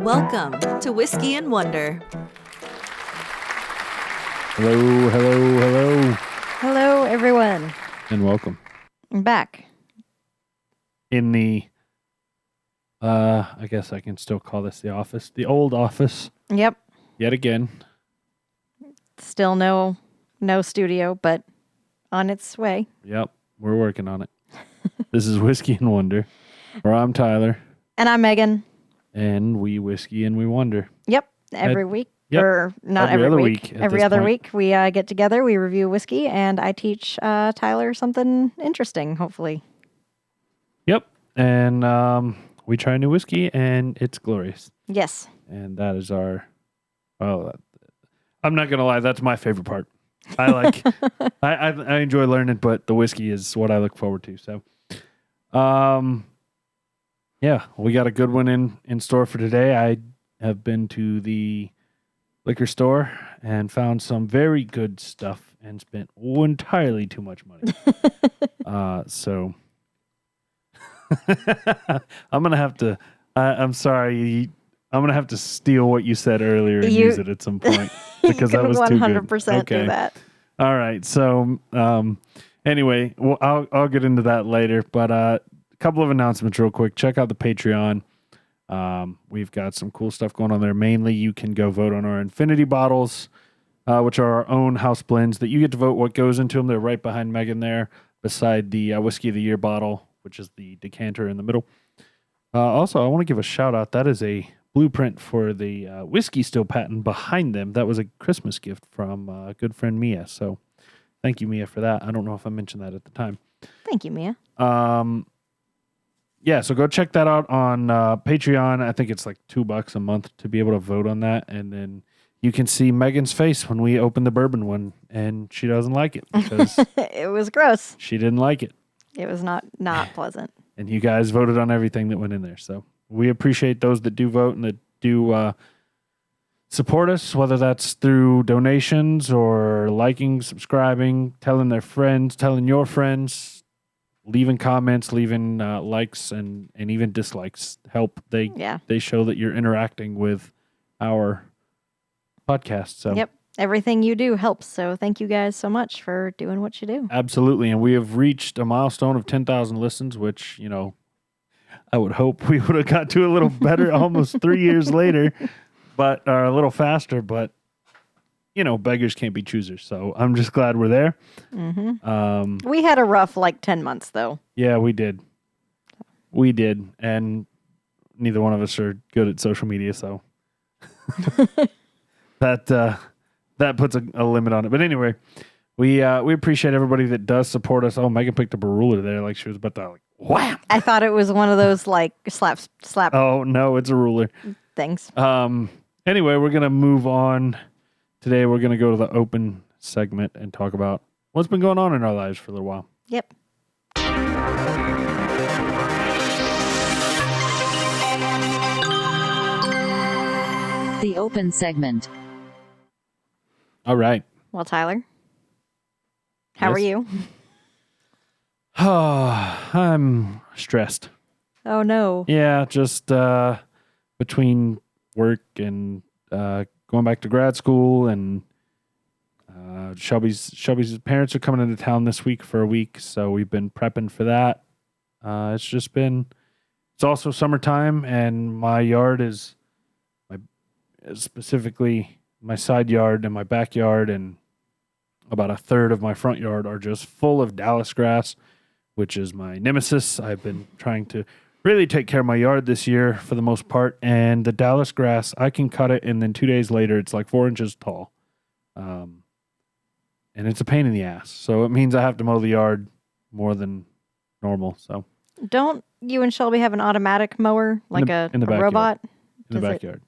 Welcome to Whiskey and Wonder. Hello, hello, hello. Hello, everyone. And welcome. I'm back. In the, I guess I can still call this the office. The old office. Yep. Yet again. Still no studio, but on its way. Yep. We're working on it. This is Whiskey and Wonder, where I'm Tyler. And I'm Megan. And we whiskey and we wonder. Yep. Every week. Yep. Or not Every every other week. week at Every this other point. week we get together, we review whiskey, and I teach Tyler something interesting, hopefully. Yep. And we try a new whiskey, and it's glorious. Yes. And that is our, I'm not going to lie, that's my favorite part. I like, I enjoy learning, but the whiskey is what I look forward to. So, yeah, we got a good one in store for today. I have been to the liquor store and found some very good stuff and spent entirely too much money. So I'm gonna have to. I'm sorry. I'm gonna have to steal what you said earlier and use it at some point because that was too good. 100% do that. All right. So anyway, well, I'll get into that later. But a couple of announcements real quick. Check out the Patreon. We've got some cool stuff going on there. Mainly, you can go vote on our Infinity bottles, which are our own house blends that you get to vote what goes into them. They're right behind Megan there, beside the Whiskey of the Year bottle, which is the decanter in the middle. Also, I want to give a shout out. That is a blueprint for the whiskey still patent behind them. That was a Christmas gift from a good friend Mia. So thank you, Mia, for that. I don't know if I mentioned that at the time. Thank you, Mia. Yeah, so go check that out on Patreon. I think it's like $2 a month to be able to vote on that. And then you can see Megan's face when we open the bourbon one, and she doesn't like it because It was gross. she didn't like it. It was not pleasant. And you guys voted on everything that went in there. So we appreciate those that do vote and that do support us, whether that's through donations or liking, subscribing, telling their friends, telling your friends, leaving comments, leaving likes and even dislikes help. They show that you're interacting with our podcast. So Yep. Everything you do helps. So thank you guys so much for doing what you do. Absolutely. And we have reached a milestone of 10,000 listens, which, you know, I would hope we would have got to a little better almost 3 years later, but a little faster. But, you know, beggars can't be choosers. So I'm just glad we're there. Mm-hmm. We had a rough 10 months, though. Yeah, we did. We did. And neither one of us are good at social media. So that puts a limit on it. But anyway, we appreciate everybody that does support us. Oh, Megan picked up a ruler there like she was about to wham. I thought it was one of those slap Oh, no, it's a ruler. things. Anyway, we're going to move on. Today we're going to go to the open segment and talk about what's been going on in our lives for a little while. Yep. The open segment. All right. Well, Tyler, how are you? I'm stressed. Oh, no. Yeah, just between work and going back to grad school, and Shelby's parents are coming into town this week for a week, so we've been prepping for that. It's also summertime, and my yard is specifically my side yard and my backyard, and about a third of my front yard are just full of Dallas grass, which is my nemesis. I've been trying to really take care of my yard this year for the most part, and the Dallas grass, I can cut it, and then 2 days later, it's like 4 inches tall. And it's a pain in the ass. So it means I have to mow the yard more than normal. So Don't you and Shelby have an automatic mower, like a robot? In the backyard.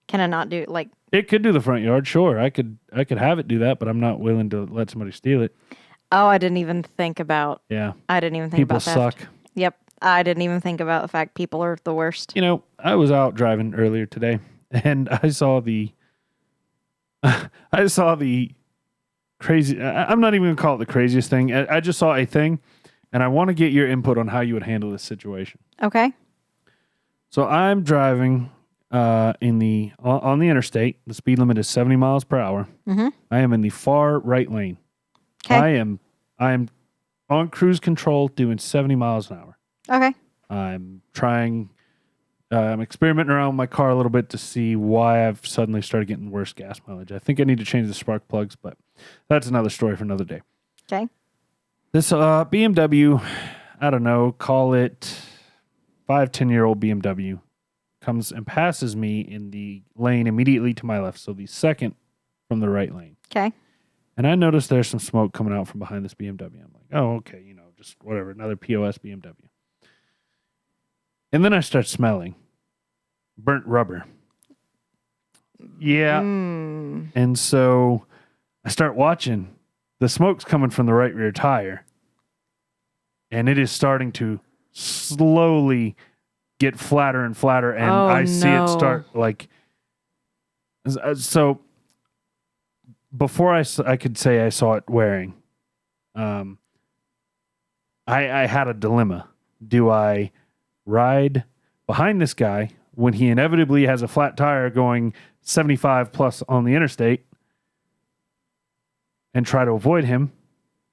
Can I not do It could do the front yard, sure. I could have it do that, but I'm not willing to let somebody steal it. Oh, I didn't even think about. Yeah. I didn't even think People about that. suck. Yep. I didn't even think about the fact people are the worst. You know, I was out driving earlier today, and I saw the crazy. I'm not even going to call it the craziest thing. I just saw a thing, and I want to get your input on how you would handle this situation. Okay. So I'm driving on the interstate. The speed limit is 70 miles per hour. Mm-hmm. I am in the far right lane. Okay. I am on cruise control doing 70 miles an hour. Okay. I'm experimenting around with my car a little bit to see why I've suddenly started getting worse gas mileage. I think I need to change the spark plugs, but that's another story for another day. Okay. This BMW, I don't know, call it 10-year-old BMW, comes and passes me in the lane immediately to my left, so the second from the right lane. Okay. And I noticed there's some smoke coming out from behind this BMW. I'm like, oh, okay, just whatever, another POS BMW. And then I start smelling burnt rubber. Yeah. And so I start watching. The smoke's coming from the right rear tire. And it is starting to slowly get flatter and flatter. And I see it start like... So before I could say I saw it wearing, I had a dilemma. Do I ride behind this guy when he inevitably has a flat tire going 75 plus on the interstate and try to avoid him,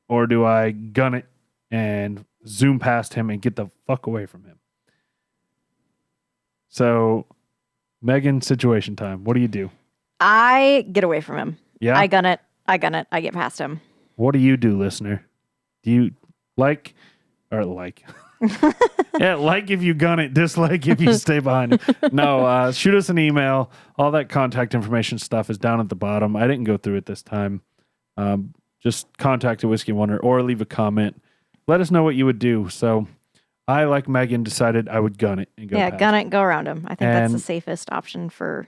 or do I gun it and zoom past him and get the fuck away from him? So, Megan, situation time. What do you do? I get away from him. Yeah? I gun it. I get past him. What do you do, listener? Do you like? Yeah, like if you gun it, dislike if you stay behind it. No, shoot us an email. All that contact information stuff is down at the bottom. I didn't go through it this time. Just contact a Whiskey and Wonder or leave a comment. Let us know what you would do. So I, like Megan, decided I would gun it and go past gun it. it and go around him. I think that's the safest option for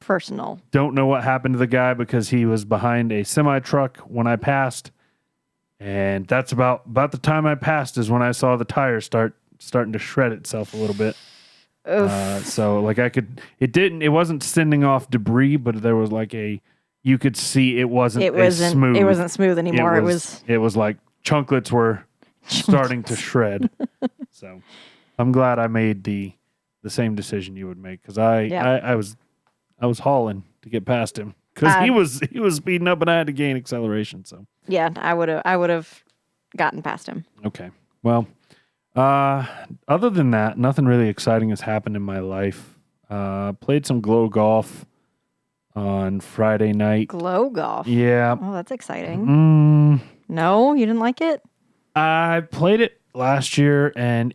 personal. Don't know what happened to the guy because he was behind a semi-truck when I passed. And that's about the time I passed is when I saw the tire starting to shred itself a little bit. So like it wasn't sending off debris, but there was like you could see it wasn't smooth. It wasn't smooth anymore. It was like chunklets were starting to shred. So I'm glad I made the same decision you would make, because I was hauling to get past him because he was speeding up and I had to gain acceleration. So yeah, I would have gotten past him. Okay, well, other than that, nothing really exciting has happened in my life. Played some glow golf on Friday night. Glow golf. Yeah. Oh, that's exciting. No, you didn't like it? I played it last year, and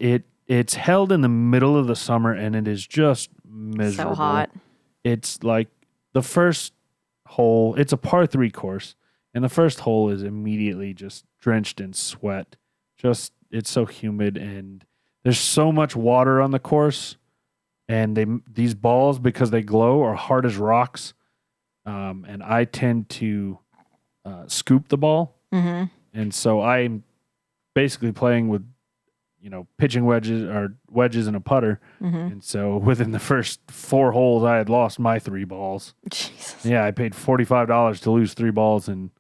it's held in the middle of the summer, and it is just miserable. So hot. It's like the first hole, it's a par 3 course, and the first hole is immediately just drenched in sweat. Just, it's so humid, and there's so much water on the course, and these balls, because they glow, are hard as rocks, and I tend to scoop the ball, and so I'm basically playing with, pitching wedges and a putter. And so within the first 4 holes, I had lost my 3 balls. Jesus. Yeah, I paid $45 to lose 3 balls in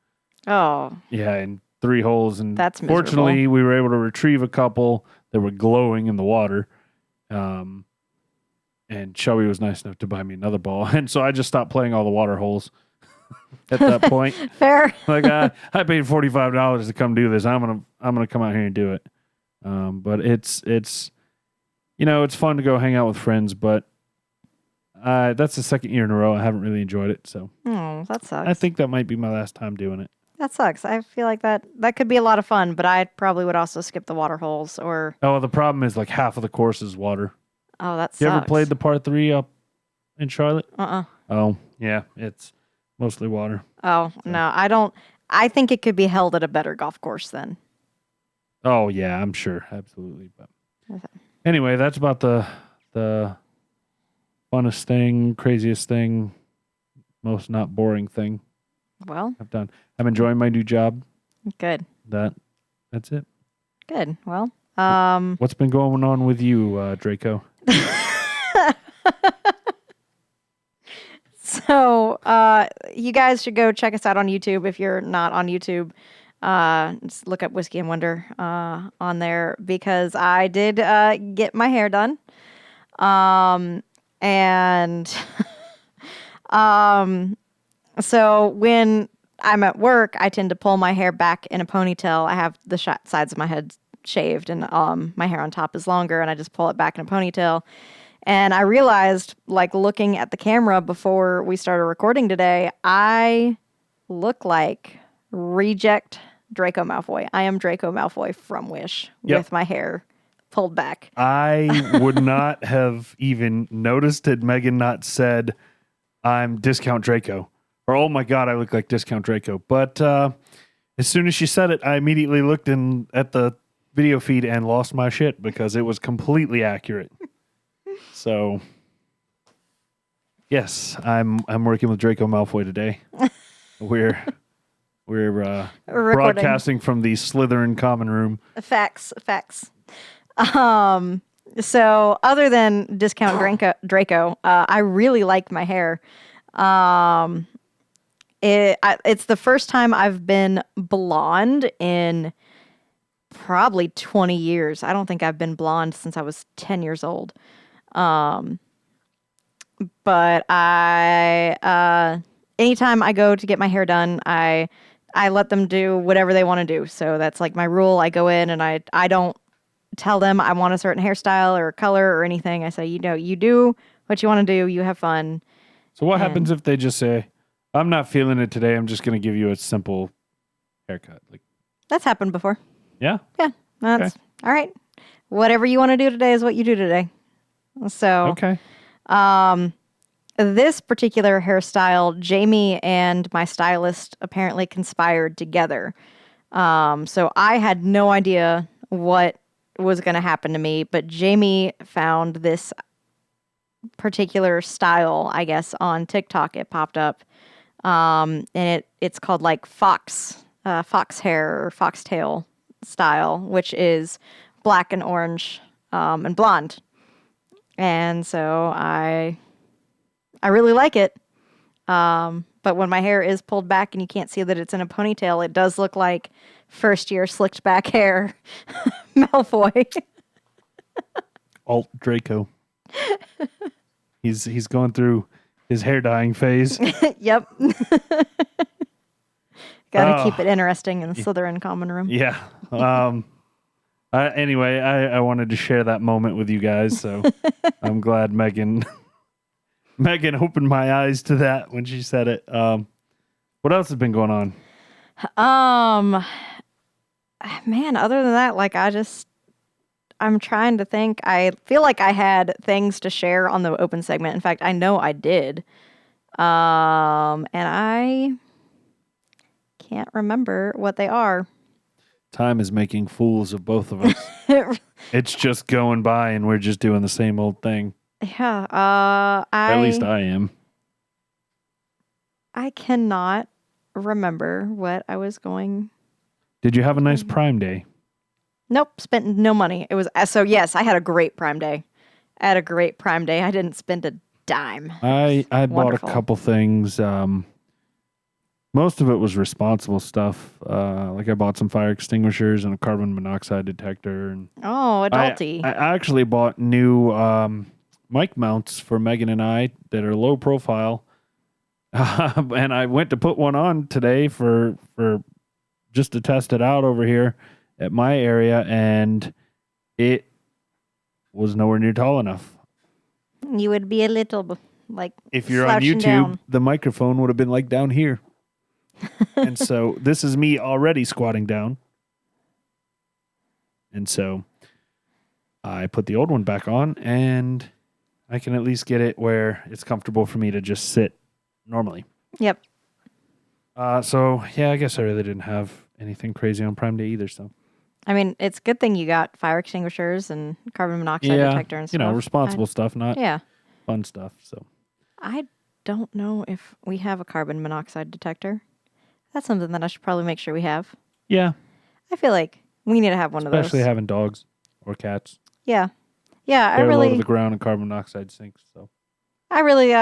3 holes. And that's miserable. Fortunately, we were able to retrieve a couple that were glowing in the water. And Shelby was nice enough to buy me another ball. And so I just stopped playing all the water holes at that point. Fair. Like I paid $45 to come do this. I'm gonna come out here and do it. But it's it's fun to go hang out with friends, but that's the second year in a row I haven't really enjoyed it. So that sucks. I think that might be my last time doing it. That sucks. I feel like that could be a lot of fun, but I probably would also skip the water holes or. Oh, the problem is like half of the course is water. Oh, that sucks. You ever played the par 3 up in Charlotte? Oh, yeah, it's mostly water. Oh, so. No, I don't. I think it could be held at a better golf course then. Oh, yeah, I'm sure. Absolutely. But anyway, that's about the funnest thing, craziest thing, most not boring thing I've done. I'm enjoying my new job. Good. That's it. Good. Well, what's been going on with you, Draco? So, you guys should go check us out on YouTube if you're not on YouTube. Just look up Whiskey and Wonder on there, because I did get my hair done. And so when I'm at work, I tend to pull my hair back in a ponytail. I have the sides of my head shaved, and my hair on top is longer, and I just pull it back in a ponytail. And I realized, like, looking at the camera before we started recording today, I look like reject Draco Malfoy. I am Draco Malfoy from Wish with my hair pulled back. I would not have even noticed had Megan not said, I'm Discount Draco. Or, oh my God, I look like Discount Draco. But as soon as she said it, I immediately looked at the video feed and lost my shit because it was completely accurate. So, yes, I'm working with Draco Malfoy today. We're broadcasting from the Slytherin common room. Facts. So other than Discount Draco, I really like my hair. It's the first time I've been blonde in probably 20 years. I don't think I've been blonde since I was 10 years old. But anytime I go to get my hair done, I let them do whatever they want to do. So that's like my rule. I go in and I don't tell them I want a certain hairstyle or color or anything. I say, you do what you want to do. You have fun. So what happens if they just say, I'm not feeling it today. I'm just going to give you a simple haircut? Like, that's happened before. Yeah? Yeah. That's all right. Whatever you want to do today is what you do today. So, okay. This particular hairstyle, Jamie and my stylist apparently conspired together. So I had no idea what was going to happen to me, but Jamie found this particular style, I guess, on TikTok. It popped up. And it's called like fox hair or foxtail style, which is black and orange, and blonde. And so I really like it. But when my hair is pulled back and you can't see that it's in a ponytail, it does look like first year slicked back hair Malfoy. Alt Draco. He's going through his hair dyeing phase. Yep. Gotta keep it interesting in the Slytherin common room. Yeah. Anyway, I wanted to share that moment with you guys, so I'm glad Megan opened my eyes to that when she said it. What else has been going on? Man, other than that, like I'm trying to think. I feel like I had things to share on the open segment. In fact, I know I did. And I can't remember what they are. Time is making fools of both of us. It's just going by and we're just doing the same old thing. Yeah. At least I am. I cannot remember what I was going. Did you have a nice Prime Day? Nope, spent no money. It was so yes, I had a great Prime Day. I didn't spend a dime. I bought a couple things. Most of it was responsible stuff. Like I bought some fire extinguishers and a carbon monoxide detector. And adulty. I actually bought new mic mounts for Megan and I that are low profile. And I went to put one on today for just to test it out over here at my area, and it was nowhere near tall enough. You would be a little like if you're on YouTube, down. The microphone would have been like down here. And so this is me already squatting down. And so I put the old one back on, and I can at least get it where it's comfortable for me to just sit normally. Yep. So yeah, I guess I really didn't have anything crazy on Prime Day either. So I mean, it's a good thing you got fire extinguishers and carbon monoxide detector and stuff. Responsible stuff, not fun stuff. So I don't know if we have a carbon monoxide detector. That's something that I should probably make sure we have. Yeah. I feel like we need to have one of those. Especially having dogs or cats. Yeah. Yeah, They're low to the ground and carbon monoxide sinks. So I really you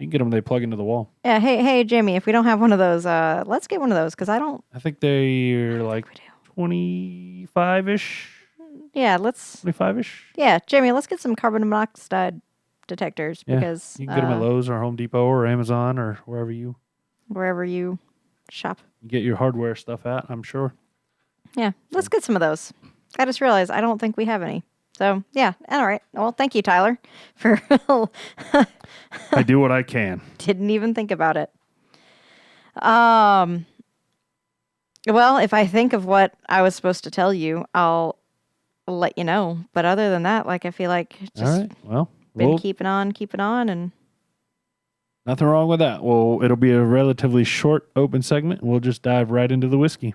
can get them. They plug into the wall. Yeah. Hey, Jamie. If we don't have one of those, let's get one of those because I think they're like 25-ish. Yeah, let's 25-ish. Yeah, Jamie. Let's get some carbon monoxide detectors Yeah, because you can get them at Lowe's or Home Depot or Amazon or wherever you shop. get your hardware stuff at, I'm sure. Yeah, let's get some of those. I just realized I don't think we have any. So, yeah, all right. Well, thank you, Tyler, for I do what I can. didn't even think about it. Well, if I think of what I was supposed to tell you, I'll let you know. But other than that, like I feel like All just right. Well, been keeping on, and nothing wrong with that. Well, it'll be a relatively short open segment. We'll just dive right into the whiskey.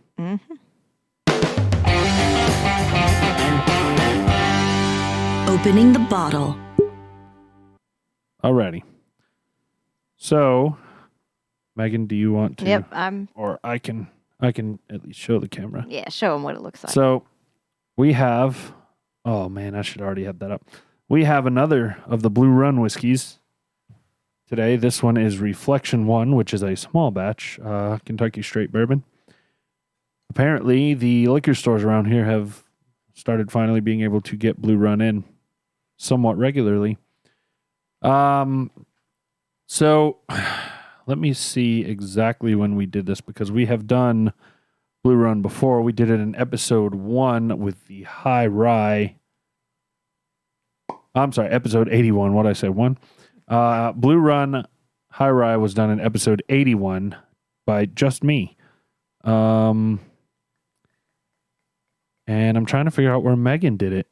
Opening the bottle. Alrighty. So, Megan, do you want to? Yep, I'm. Or I can at least show the camera. Yeah, show them what it looks like. So, we have. Oh man, I should already have that up. We have another of the Blue Run whiskeys today. This one is Reflection 1, which is a small batch Kentucky straight bourbon. Apparently, the liquor stores around here have started finally being able to get Blue Run in somewhat regularly. So let me see exactly when we did this, because we have done Blue Run before. We did it in episode 1 with the high rye. I'm sorry, episode 81. What did I say? 1? Blue Run high rye was done in episode 81 by just me. And I'm trying to figure out where Megan did it,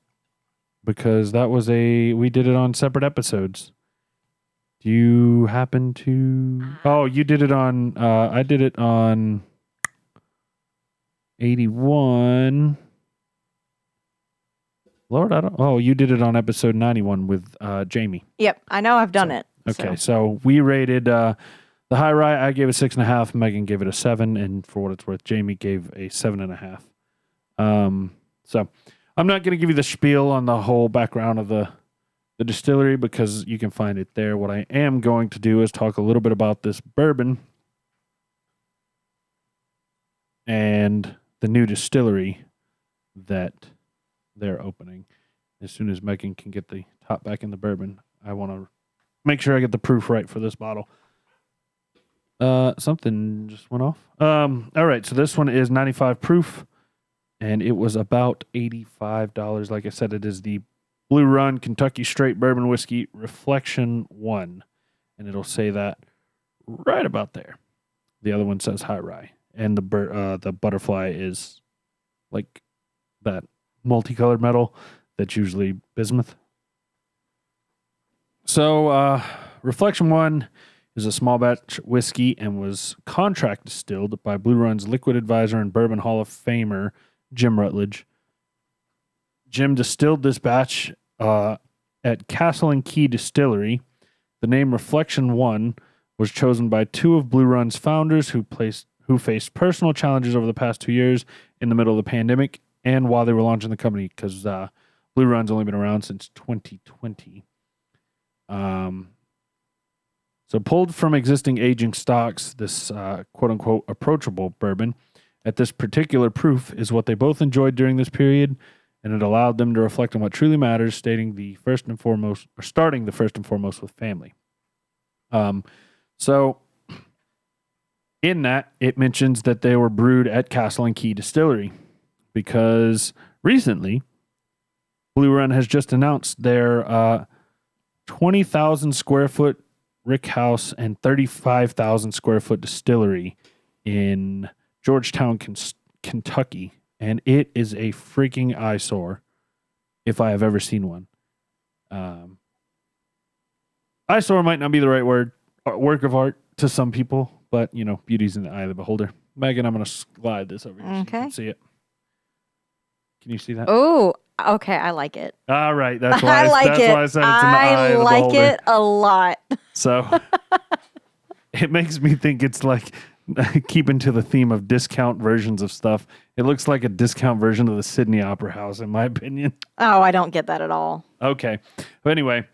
because we did it on separate episodes. Do you happen to? Oh, you did it on. I did it on 81. Lord, I don't. Oh, you did it on episode 91 with Jamie. Yep, I know I've done it. Okay, so we rated the high rye. I gave it 6.5. Megan gave it a 7, and for what it's worth, Jamie gave a 7.5. So I'm not going to give you the spiel on the whole background of the distillery, because you can find it there. What I am going to do is talk a little bit about this bourbon and the new distillery that they're opening. As soon as Megan can get the top back in the bourbon, I want to make sure I get the proof right for this bottle. Something just went off. All right, so this one is 95 proof, and it was about $85. Like I said, it is the Blue Run Kentucky Straight Bourbon Whiskey Reflection 1. And it'll say that right about there. The other one says high rye. And the butterfly is like that multicolored metal that's usually bismuth. So, Reflection 1 is a small batch whiskey and was contract distilled by Blue Run's liquid advisor and Bourbon Hall of Famer, Jim Rutledge. Jim distilled this batch at Castle and Key Distillery. The name Reflection 1 was chosen by 2 of Blue Run's founders who faced personal challenges over the past 2 years in the middle of the pandemic and while they were launching the company, because Blue Run's only been around since 2020. So pulled from existing aging stocks, this quote-unquote approachable bourbon at this particular proof is what they both enjoyed during this period, and it allowed them to reflect on what truly matters, starting the first and foremost with family. So in that, it mentions that they were brewed at Castle and Key Distillery, because recently Blue Run has just announced their 20,000 square foot rick house and 35,000 square foot distillery in Georgetown, Kentucky. And it is a freaking eyesore if I have ever seen one. Eyesore might not be the right word, work of art to some people, but, beauty's in the eye of the beholder. Megan, I'm going to slide this over here so you can see it. Can you see that? Oh, okay. I like it. All right. That's why I like that's it. why I said it's in the eye of the beholder. I like it a lot. So it makes me think it's like keeping to the theme of discount versions of stuff. It looks like a discount version of the Sydney Opera House, in my opinion. Oh, I don't get that at all. Okay. But anyway,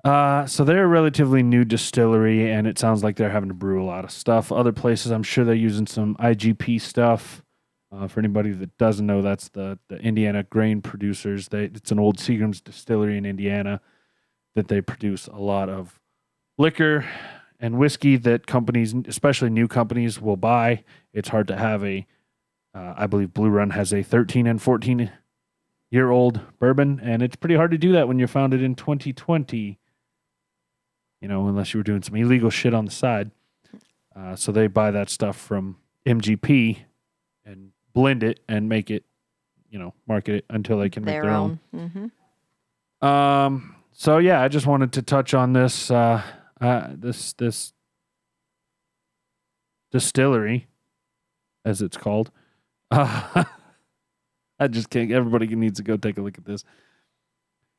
so they're a relatively new distillery, and it sounds like they're having to brew a lot of stuff. Other places, I'm sure they're using some IGP stuff. For anybody that doesn't know, that's the Indiana grain producers. It's an old Seagram's distillery in Indiana. that they produce a lot of liquor and whiskey that companies, especially new companies, will buy. It's hard to have I believe Blue Run has a 13 and 14-year-old bourbon, and it's pretty hard to do that when you're founded in 2020, unless you were doing some illegal shit on the side. So they buy that stuff from MGP and blend it and make it, market it until they can make their own. Mm-hmm. So yeah, I just wanted to touch on this this distillery, as it's called. I just can't. Everybody needs to go take a look at this.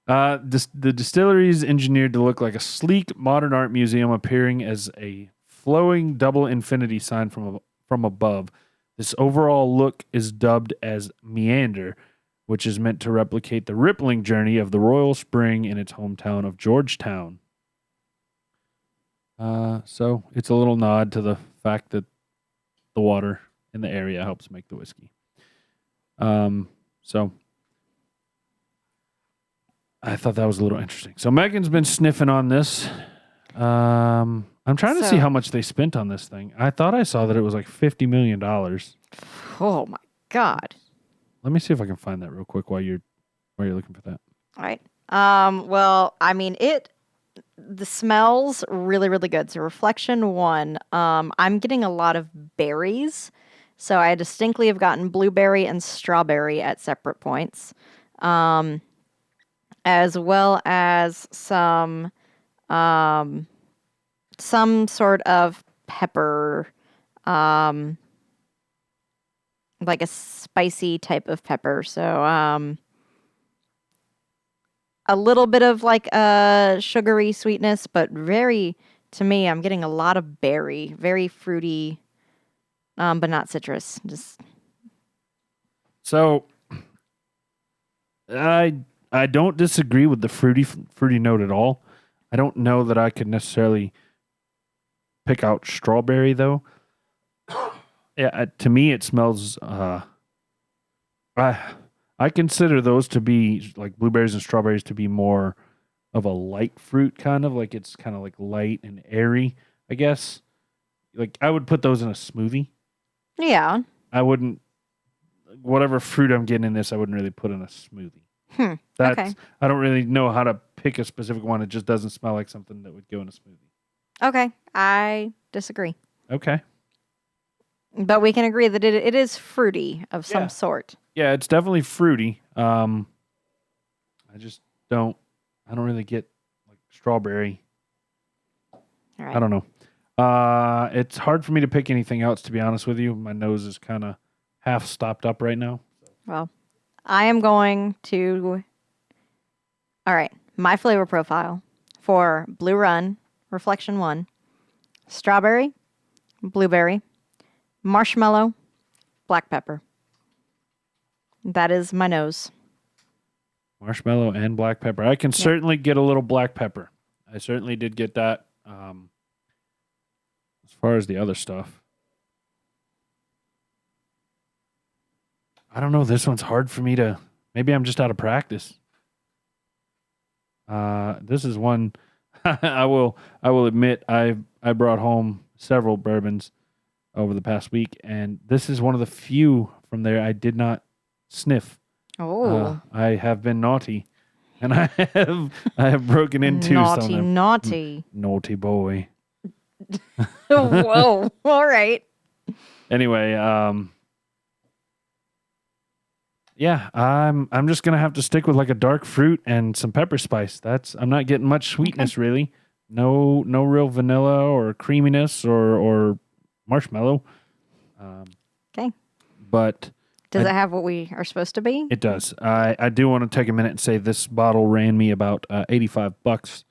The distillery is engineered to look like a sleek modern art museum appearing as a flowing double infinity sign from above. This overall look is dubbed as Meander, which is meant to replicate the rippling journey of the Royal Spring in its hometown of Georgetown. So it's a little nod to the fact that the water in the area helps make the whiskey. So I thought that was a little interesting. So Megan's been sniffing on this. I'm trying to see how much they spent on this thing. I thought I saw that it was like $50 million. Oh my God. Let me see if I can find that real quick while you're looking for that. All right. Well, I mean, the smells really, really good. So Reflection 1, I'm getting a lot of berries. So I distinctly have gotten blueberry and strawberry at separate points. As well as some sort of pepper, like a spicy type of pepper. So, a little bit of like a sugary sweetness, but to me, I'm getting a lot of berry, very fruity, but not citrus. So I don't disagree with the fruity note at all. I don't know that I could necessarily pick out strawberry though. Yeah, to me it smells. I consider those to be like blueberries and strawberries to be more of a light fruit, kind of like it's kind of like light and airy, I guess. Like I would put those in a smoothie. Yeah. I wouldn't. Whatever fruit I'm getting in this, I wouldn't really put in a smoothie. Okay. I don't really know how to pick a specific one. It just doesn't smell like something that would go in a smoothie. Okay. I disagree. Okay. But we can agree that it is fruity of some sort. Yeah, it's definitely fruity. I don't really get like strawberry. All right. I don't know. It's hard for me to pick anything else, to be honest with you. My nose is kind of half stopped up right now. Well, I am going to... All right. My flavor profile for Blue Run, Reflection 1, strawberry, blueberry, marshmallow, black pepper. That is my nose. Marshmallow and black pepper. I can certainly get a little black pepper. I certainly did get that. As far as the other stuff, I don't know. This one's hard for me to. Maybe I'm just out of practice. This is one I will admit I brought home several bourbons over the past week, and this is one of the few from there I did not sniff. Oh, I have been naughty, and I have broken into naughty naughty boy. Whoa! All right. Anyway, yeah, I'm just gonna have to stick with like a dark fruit and some pepper spice. I'm not getting much sweetness really. No real vanilla or creaminess or marshmallow. Okay. But does it have what we are supposed to be? It does. I do want to take a minute and say this bottle ran me about $85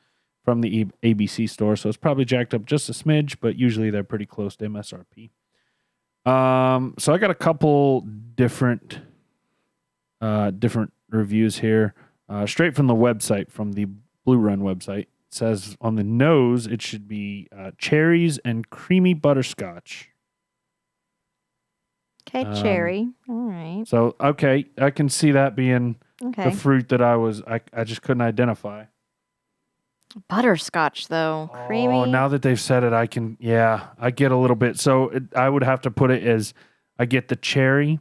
from the ABC store, so it's probably jacked up just a smidge, but usually they're pretty close to MSRP. So I got a couple different reviews here, straight from the website, from the Blue Run website. It says on the nose it should be cherries and creamy butterscotch. Okay, cherry. All right. So, okay, I can see that being Okay. the fruit that I just couldn't identify. Butterscotch, though. Creamy. Oh, now that they've said it, I get a little bit. So I would have to put it as I get the cherry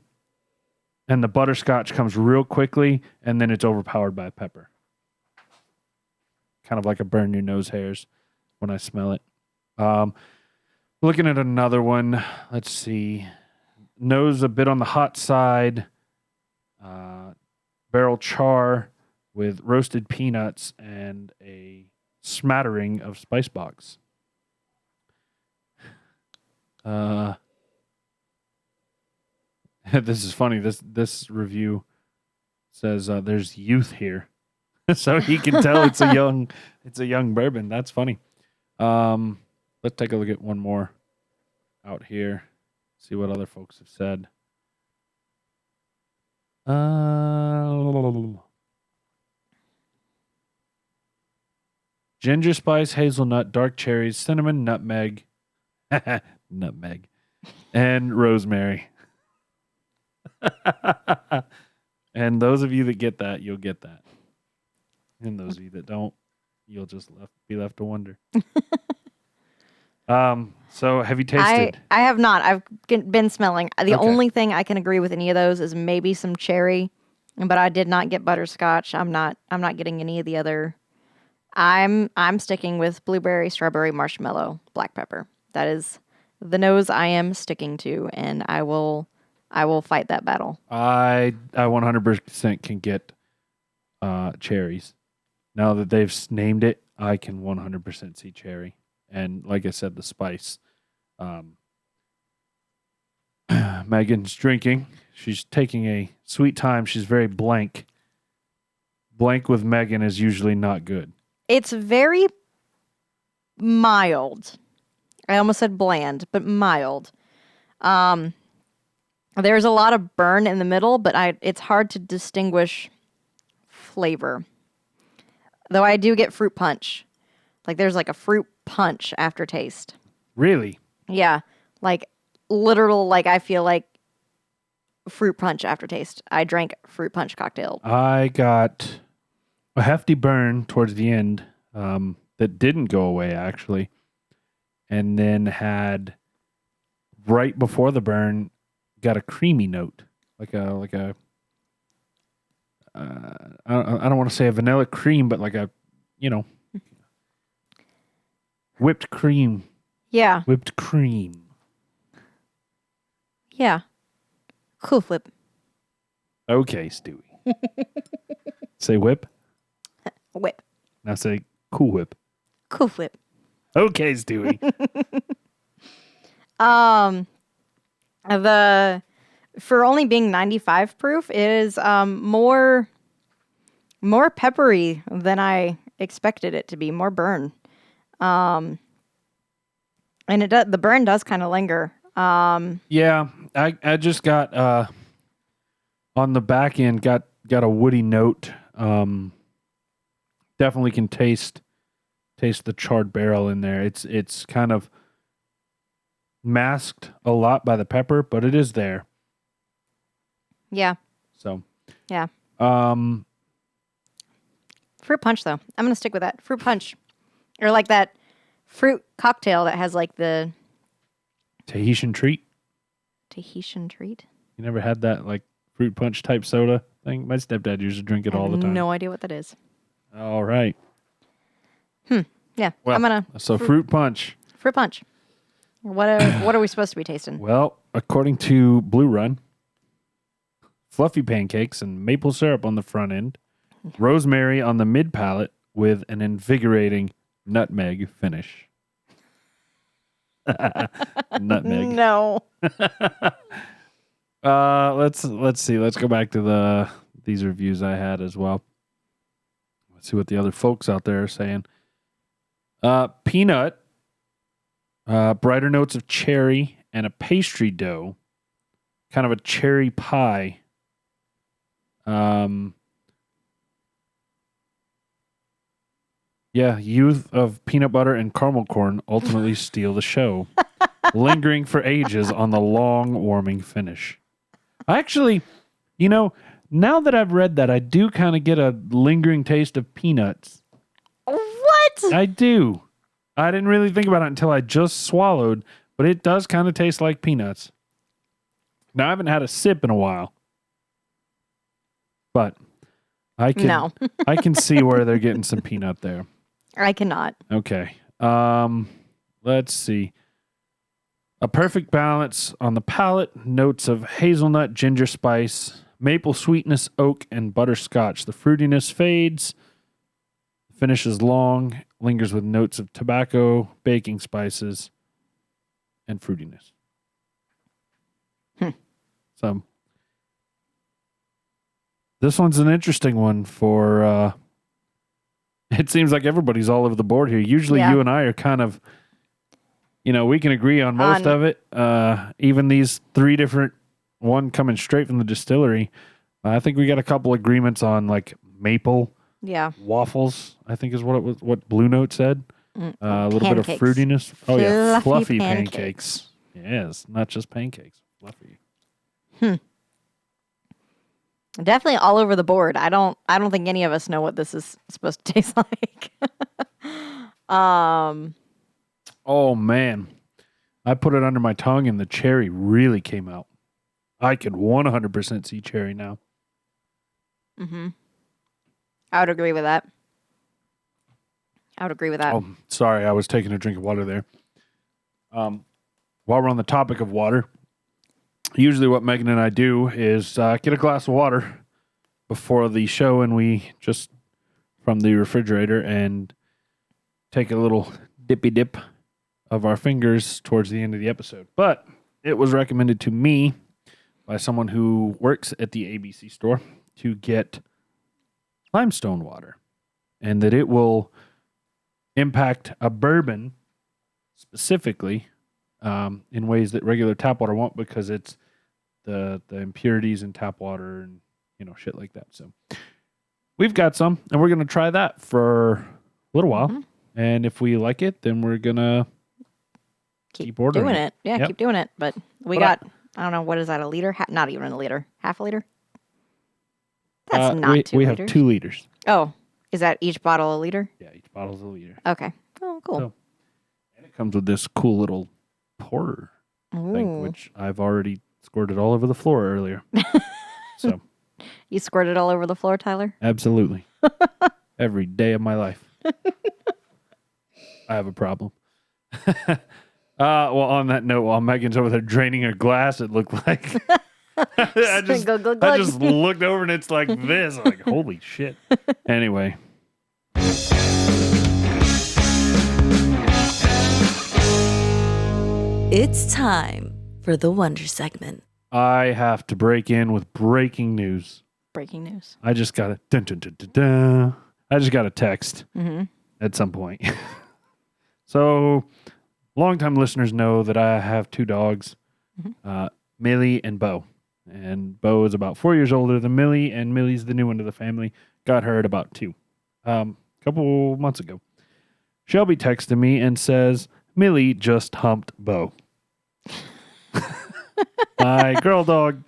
and the butterscotch comes real quickly and then it's overpowered by pepper. Kind of like a burn your nose hairs when I smell it. Looking at another one, let's see. Nose a bit on the hot side. Barrel char with roasted peanuts and a smattering of spice box. This is funny. This review says there's youth here, so he can tell it's a young bourbon. That's funny. Let's take a look at one more out here. See what other folks have said. Ginger spice, hazelnut, dark cherries, cinnamon, nutmeg, and rosemary. And those of you that get that, you'll get that. And those of you that don't, you'll just be left to wonder. So have you tasted? I have not. I've been smelling. The only thing I can agree with any of those is maybe some cherry, but I did not get butterscotch. I'm not getting any of the other. I'm sticking with blueberry, strawberry, marshmallow, black pepper. That is the nose I am sticking to, and I will fight that battle. I 100% can get cherries. Now that they've named it, I can 100% see cherry. And like I said, the spice. Megan's drinking. She's taking a sweet time. She's very blank. Blank with Megan is usually not good. It's very mild. I almost said bland, but mild. There's a lot of burn in the middle, but it's hard to distinguish flavor. Though I do get fruit punch. Like there's like a fruit punch aftertaste. Really? Yeah. Like literal, like I feel like fruit punch aftertaste. I drank fruit punch cocktail. I got a hefty burn towards the end that didn't go away actually. And then had right before the burn got a creamy note. Like a I don't want to say a vanilla cream, but like a, whipped cream. Yeah. Whipped cream. Yeah. Cool flip. Okay, Stewie. Say whip. Whip. Now say cool whip. Cool flip. Okay, Stewie. For only being 95 proof, it is more peppery than I expected it to be. More burn. And the burn does kind of linger. Yeah, I just got on the back end got a woody note. Definitely can taste the charred barrel in there. It's kind of masked a lot by the pepper, but it is there. Yeah. So. Yeah. Fruit punch though. I'm gonna stick with that. Fruit punch. Or like that fruit cocktail that has like the Tahitian treat. Tahitian treat? You never had that like fruit punch type soda thing? My stepdad used to drink it all the time. No idea what that is. All right. Yeah. Well, I'm gonna fruit punch. Fruit punch. What are we supposed to be tasting? Well, according to Blue Run, fluffy pancakes and maple syrup on the front end, rosemary on the mid palate with an invigorating nutmeg finish. Nutmeg. No. Let's see. Let's go back to these reviews I had as well. Let's see what the other folks out there are saying. Peanut, brighter notes of cherry and a pastry dough, kind of a cherry pie. Yeah, youth of peanut butter and caramel corn ultimately steal the show, lingering for ages on the long warming finish. Actually, now that I've read that, I do kind of get a lingering taste of peanuts. What? what? I do. I didn't really think about it until I just swallowed, but it does kind of taste like peanuts. Now, I haven't had a sip in a while, but I can No. I can see where they're getting some peanut there. I cannot. Okay. Let's see. A perfect balance on the palate. Notes of hazelnut, ginger spice, maple sweetness, oak, and butterscotch. The fruitiness fades. Finish is long. Lingers with notes of tobacco, baking spices, and fruitiness. So this one's an interesting one for it seems like everybody's all over the board here. Usually you and I are kind of, we can agree on most of it. Even these three different, one coming straight from the distillery. I think we got a couple agreements on like maple waffles, I think is what Blue Note said. A little bit of fruitiness. Oh yeah, fluffy pancakes. Yes, not just pancakes, fluffy. Definitely all over the board. I don't think any of us know what this is supposed to taste like. Oh man. I put it under my tongue and the cherry really came out. I could 100% see cherry now. I would agree with that. Oh, sorry. I was taking a drink of water there. While we're on the topic of water, usually what Megan and I do is get a glass of water before the show, and we just from the refrigerator and take a little dippy dip of our fingers towards the end of the episode. But it was recommended to me by someone who works at the ABC store to get limestone water, and that it will impact a bourbon specifically in ways that regular tap water won't, because it's the impurities in tap water and shit like that. So we've got some, and we're going to try that for a little while. And if we like it, then we're going to keep ordering doing it. Yeah, keep doing it. But I don't know, what is that, a liter? Not even a liter. Half a liter? That's not 2 liters. We have 2 liters. Oh, is that each bottle a liter? Yeah, each bottle's a liter. Okay. Oh, cool. So, and it comes with this cool little pourer thing, which I've already squirted all over the floor earlier. So you squirted all over the floor, Tyler? Absolutely. Every day of my life. I have a problem. Well, on that note, while Megan's over there draining her glass, it looked like I just looked over and it's like this. I'm like, holy shit. Anyway. It's time for the Wonder segment. I have to break in with breaking news. Breaking news. I just got a I just got a text at some point. So, longtime listeners know that I have 2 dogs, Millie and Bo. And Bo is about 4 years older than Millie, and Millie's the new one to the family. Got her at about 2, a couple months ago. Shelby texted me and says, Millie just humped Bo. My girl dog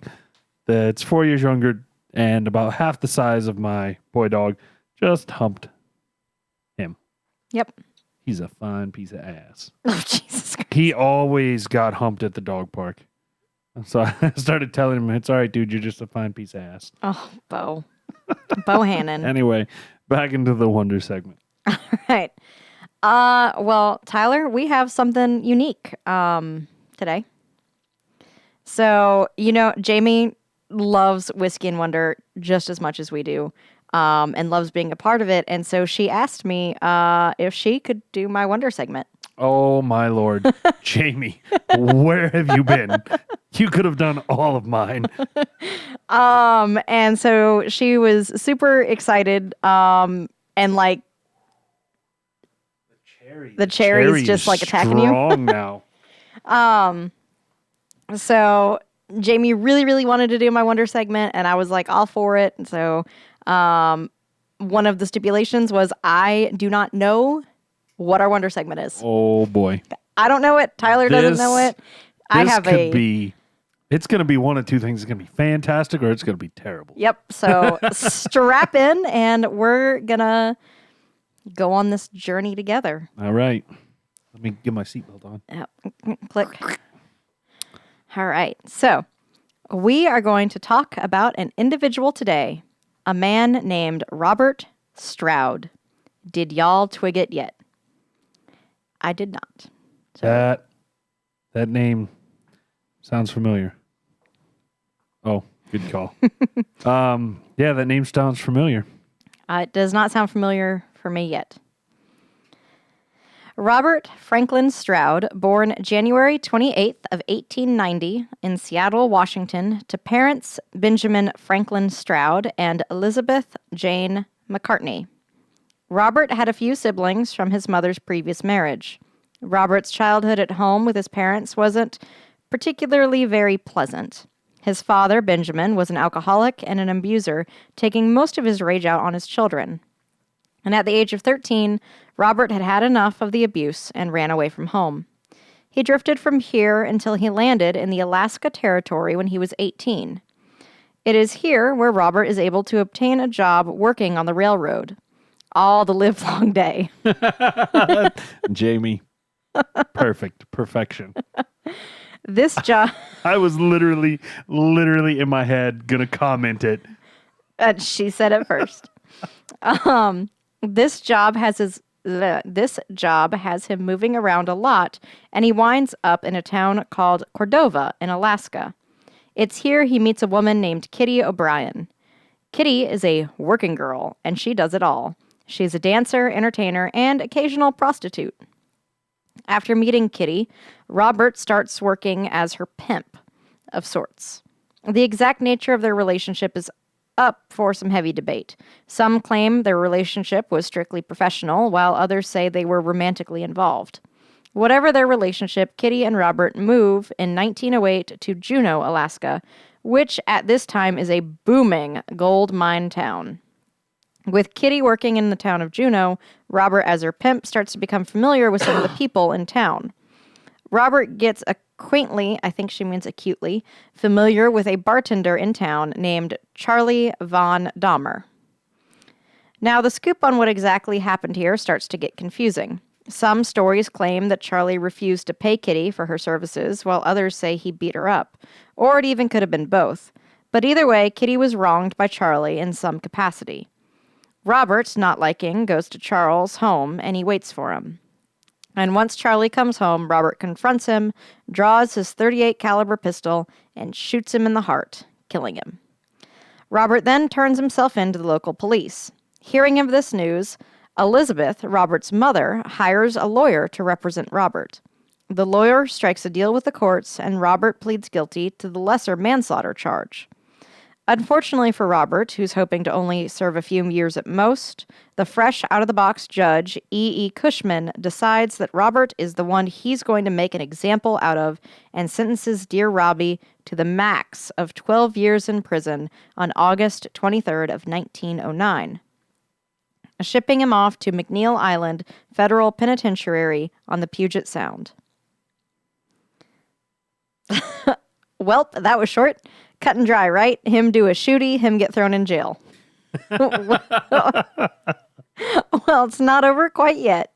that's 4 years younger and about half the size of my boy dog just humped him. Yep. He's a fine piece of ass. Oh, Jesus Christ. He always got humped at the dog park. So I started telling him, it's all right, dude, you're just a fine piece of ass. Oh, Bo. Bo Hannon. Anyway, back into the Wonder segment. All right. Well, Tyler, we have something unique today. So, Jamie loves Whiskey and Wonder just as much as we do, and loves being a part of it. And so she asked me if she could do my Wonder segment. Oh, my Lord. Jamie, where have you been? You could have done all of mine. And so she was super excited, and like, the cherry's just like attacking you. Strong now. So Jamie really, really wanted to do my Wonder segment, and I was like all for it. And so one of the stipulations was I do not know what our Wonder segment is. Oh, boy. I don't know it. Tyler doesn't know it. It's going to be one of 2 things. It's going to be fantastic or it's going to be terrible. Yep. So strap in, and we're going to go on this journey together. All right. Let me get my seatbelt on. Yep. Click. All right. So we are going to talk about an individual today, a man named Robert Stroud. Did y'all twig it yet? I did not. So That name sounds familiar. Oh, good call. Yeah, that name sounds familiar. it does not sound familiar for me yet. Robert Franklin Stroud, born January 28th of 1890 in Seattle, Washington, to parents Benjamin Franklin Stroud and Elizabeth Jane McCartney. Robert had a few siblings from his mother's previous marriage. Robert's childhood at home with his parents wasn't particularly very pleasant. His father, Benjamin, was an alcoholic and an abuser, taking most of his rage out on his children. And at the age of 13, Robert had had enough of the abuse and ran away from home. He drifted from here until he landed in the Alaska Territory when he was 18. It is here where Robert is able to obtain a job working on the railroad. All the livelong day. Jamie. Perfect. Perfection. This job... I was literally in my head gonna comment it. She said it first. This job has him moving around a lot, and he winds up in a town called Cordova in Alaska. It's here he meets a woman named Kitty O'Brien. Kitty is a working girl, and she does it all. She's a dancer, entertainer, and occasional prostitute. After meeting Kitty, Robert starts working as her pimp of sorts. The exact nature of their relationship is up for some heavy debate. Some claim their relationship was strictly professional, while others say they were romantically involved. Whatever their relationship, Kitty and Robert move in 1908 to Juneau, Alaska, which at this time is a booming gold mine town. With Kitty working in the town of Juneau, Robert, as her pimp, starts to become familiar with some of the people in town. Robert gets quaintly, I think she means acutely, familiar with a bartender in town named Charlie Von Dahmer. Now, the scoop on what exactly happened here starts to get confusing. Some stories claim that Charlie refused to pay Kitty for her services, while others say he beat her up. Or it even could have been both. But either way, Kitty was wronged by Charlie in some capacity. Robert, not liking, goes to Charles' home, and he waits for him. And once Charlie comes home, Robert confronts him, draws his .38 caliber pistol, and shoots him in the heart, killing him. Robert then turns himself in to the local police. Hearing of this news, Elizabeth, Robert's mother, hires a lawyer to represent Robert. The lawyer strikes a deal with the courts, and Robert pleads guilty to the lesser manslaughter charge. Unfortunately for Robert, who's hoping to only serve a few years at most, the fresh out-of-the-box judge, E. Cushman, decides that Robert is the one he's going to make an example out of and sentences dear Robbie to the max of 12 years in prison on August 23rd of 1909, shipping him off to McNeil Island Federal Penitentiary on the Puget Sound. Welp, that was short. Cut and dry, right? Him do a shooty, him get thrown in jail. Well, it's not over quite yet.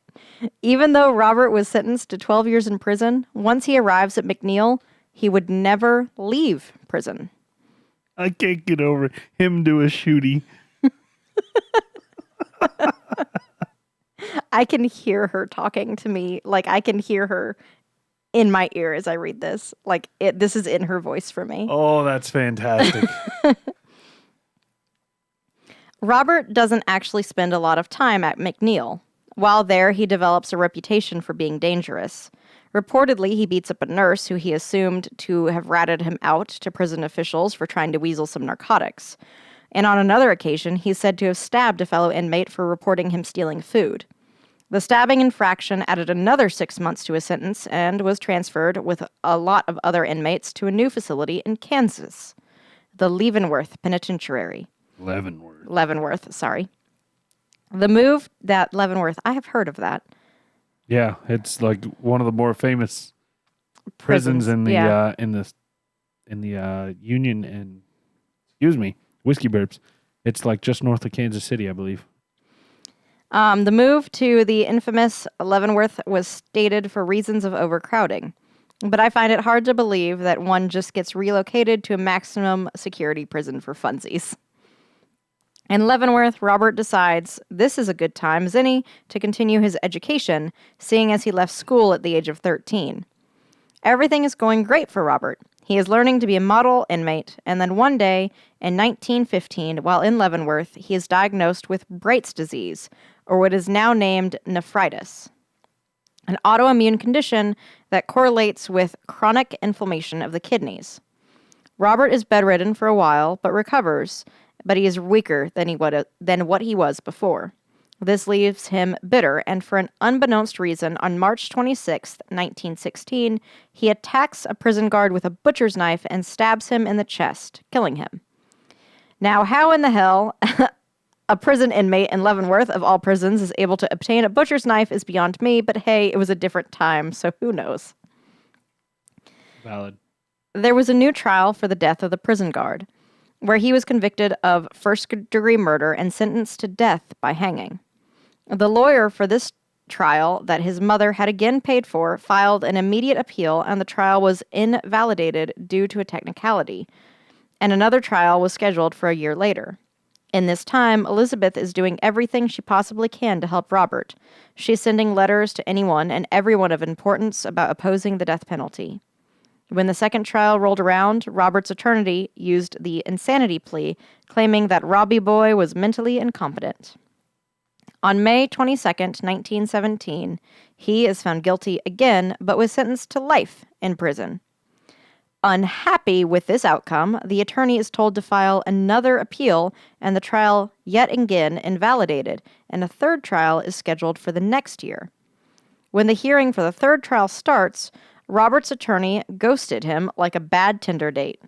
Even though Robert was sentenced to 12 years in prison, once he arrives at McNeil, he would never leave prison. I can't get over him do a shooty. I can hear her talking to me. Like, I can hear her in my ear as I read this. Like, this is in her voice for me. Oh, that's fantastic. Robert doesn't actually spend a lot of time at McNeil. While there, he develops a reputation for being dangerous. Reportedly, he beats up a nurse who he assumed to have ratted him out to prison officials for trying to weasel some narcotics. And on another occasion, he's said to have stabbed a fellow inmate for reporting him stealing food. The stabbing infraction added another 6 months to his sentence and was transferred with a lot of other inmates to a new facility in Kansas, the Leavenworth Penitentiary. Leavenworth, sorry. The move that Leavenworth, I have heard of that. Yeah, it's like one of the more famous prisons in the Union and Whiskey Burps. It's like just north of Kansas City, I believe. The move to the infamous Leavenworth was stated for reasons of overcrowding, but I find it hard to believe that one just gets relocated to a maximum security prison for funsies. In Leavenworth, Robert decides this is a good time as any to continue his education, seeing as he left school at the age of 13. Everything is going great for Robert. He is learning to be a model inmate, and then one day, in 1915, while in Leavenworth, he is diagnosed with Bright's disease, or what is now named nephritis, an autoimmune condition that correlates with chronic inflammation of the kidneys. Robert is bedridden for a while, but recovers, but he is weaker than what he was before. This leaves him bitter, and for an unbeknownst reason, on March 26, 1916, he attacks a prison guard with a butcher's knife and stabs him in the chest, killing him. Now, how in the hell a prison inmate in Leavenworth, of all prisons, is able to obtain a butcher's knife is beyond me, but hey, it was a different time, so who knows? Valid. There was a new trial for the death of the prison guard, where he was convicted of first-degree murder and sentenced to death by hanging. The lawyer for this trial that his mother had again paid for filed an immediate appeal, and the trial was invalidated due to a technicality, and another trial was scheduled for a year later. In this time, Elizabeth is doing everything she possibly can to help Robert. She's sending letters to anyone and everyone of importance about opposing the death penalty. When the second trial rolled around, Robert's attorney used the insanity plea, claiming that Robbie Boy was mentally incompetent. On May 22, 1917, he is found guilty again, but was sentenced to life in prison. Unhappy with this outcome, the attorney is told to file another appeal, and the trial yet again invalidated, and a third trial is scheduled for the next year. When the hearing for the third trial starts, Robert's attorney ghosted him like a bad Tinder date.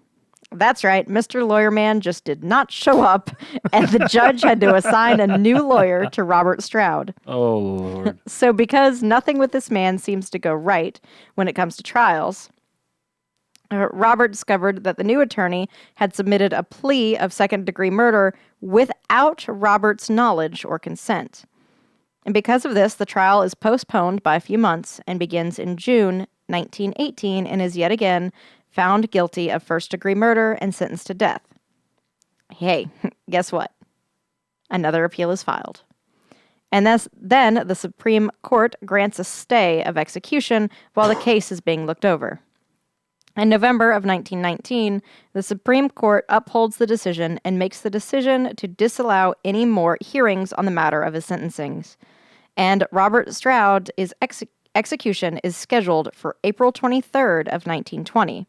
That's right, Mr. Lawyer Man just did not show up, and the judge had to assign a new lawyer to Robert Stroud. Oh, Lord. So because nothing with this man seems to go right when it comes to trials, Robert discovered that the new attorney had submitted a plea of second-degree murder without Robert's knowledge or consent. And because of this, the trial is postponed by a few months and begins in June 1918 and is yet again found guilty of first-degree murder and sentenced to death. Hey, guess what? Another appeal is filed. And then the Supreme Court grants a stay of execution while the case is being looked over. In November of 1919, the Supreme Court upholds the decision and makes the decision to disallow any more hearings on the matter of his sentencings. And Robert Stroud's execution is scheduled for April 23rd of 1920.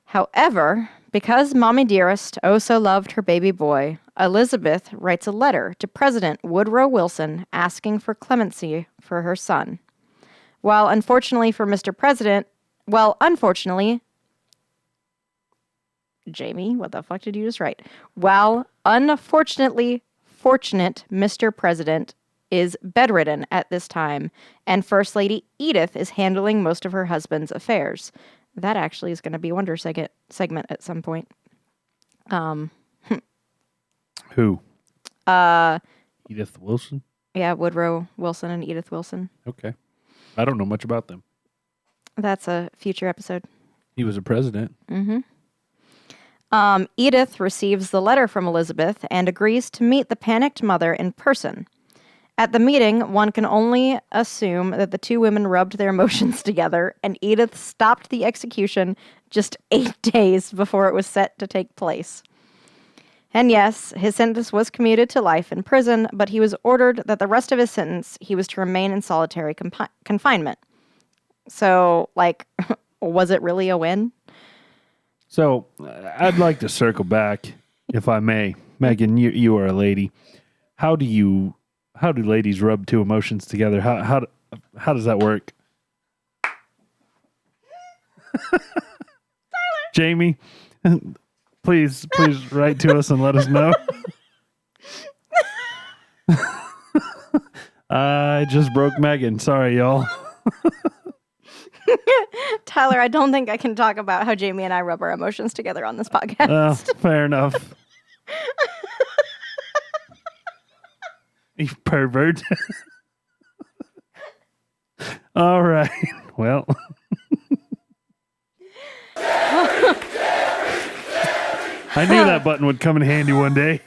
However, because Mommy Dearest oh so loved her baby boy, Elizabeth writes a letter to President Woodrow Wilson asking for clemency for her son. Unfortunately, Jamie, what the fuck did you just write? Unfortunately, fortunate Mr. President is bedridden at this time, and First Lady Edith is handling most of her husband's affairs. That actually is going to be a Wonder segment at some point. Who? Edith Wilson? Yeah, Woodrow Wilson and Edith Wilson. Okay. I don't know much about them. That's a future episode. He was a president. Mm-hmm. Edith receives the letter from Elizabeth and agrees to meet the panicked mother in person. At the meeting, one can only assume that the two women rubbed their emotions together, and Edith stopped the execution just 8 days before it was set to take place. And yes, his sentence was commuted to life in prison, but he was ordered that the rest of his sentence he was to remain in solitary confinement. So, was it really a win? So, I'd like to circle back, if I may. Megan, you are a lady. How do ladies rub two emotions together? How does that work? Jamie, please write to us and let us know. I just broke Megan. Sorry, y'all. Tyler, I don't think I can talk about how Jamie and I rub our emotions together on this podcast. Fair enough. You pervert. All right. Well. I knew that button would come in handy one day.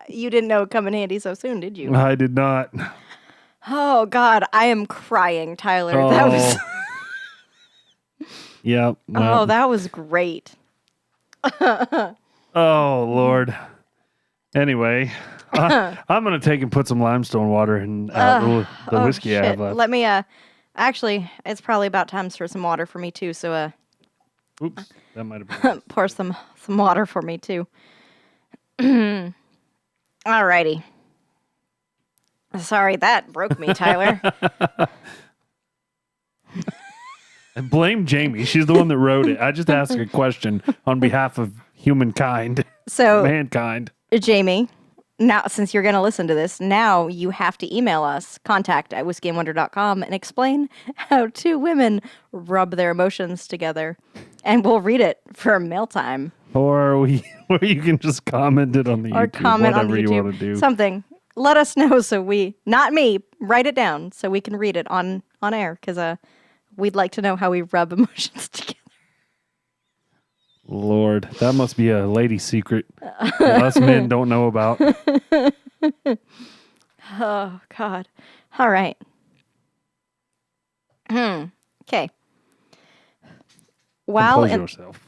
You didn't know it come in handy so soon, did you? I did not. Oh, God. I am crying, Tyler. That was... Yep. Well. Oh, that was great. Oh, Lord. Anyway, I'm going to take and put some limestone water in the whiskey I have left. Let me, actually, it's probably about time for some water for me, too. So, Oops, that might have been. pour some water for me, too. Alrighty. Sorry, that broke me, Tyler. And blame Jamie. She's the one that wrote it. I just asked a question on behalf of humankind. So, mankind. Jamie, now, since you're going to listen to this, now you have to email us, contact@whiskeyandwonder.com, and explain how two women rub their emotions together. And we'll read it for mail time. Or you can just comment it on the Or YouTube. comment on whatever the YouTube. you want to do. Something. Let us know so not me, write it down so we can read it on air, because we'd like to know how we rub emotions together. Lord, that must be a lady secret that us men don't know about. Oh, God. All right. Okay. Compose yourself.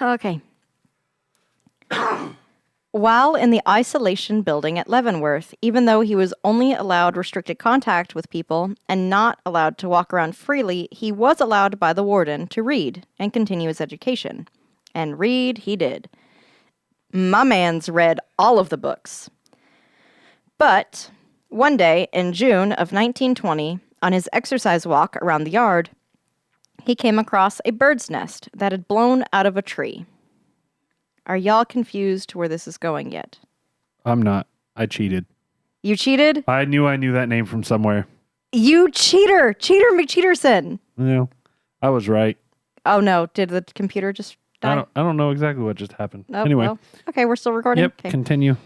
Okay. While in the isolation building at Leavenworth, even though he was only allowed restricted contact with people and not allowed to walk around freely, he was allowed by the warden to read and continue his education. And read he did. My man's read all of the books. But one day in June of 1920, on his exercise walk around the yard, he came across a bird's nest that had blown out of a tree. Are y'all confused where this is going yet? I'm not. I cheated. You cheated? I knew that name from somewhere. You cheater! Cheater McCheaterson! No, I was right. Oh no, did the computer just die? I don't know exactly what just happened. Oh, Anyway. well. Okay, we're still recording? Yep, Okay. Continue.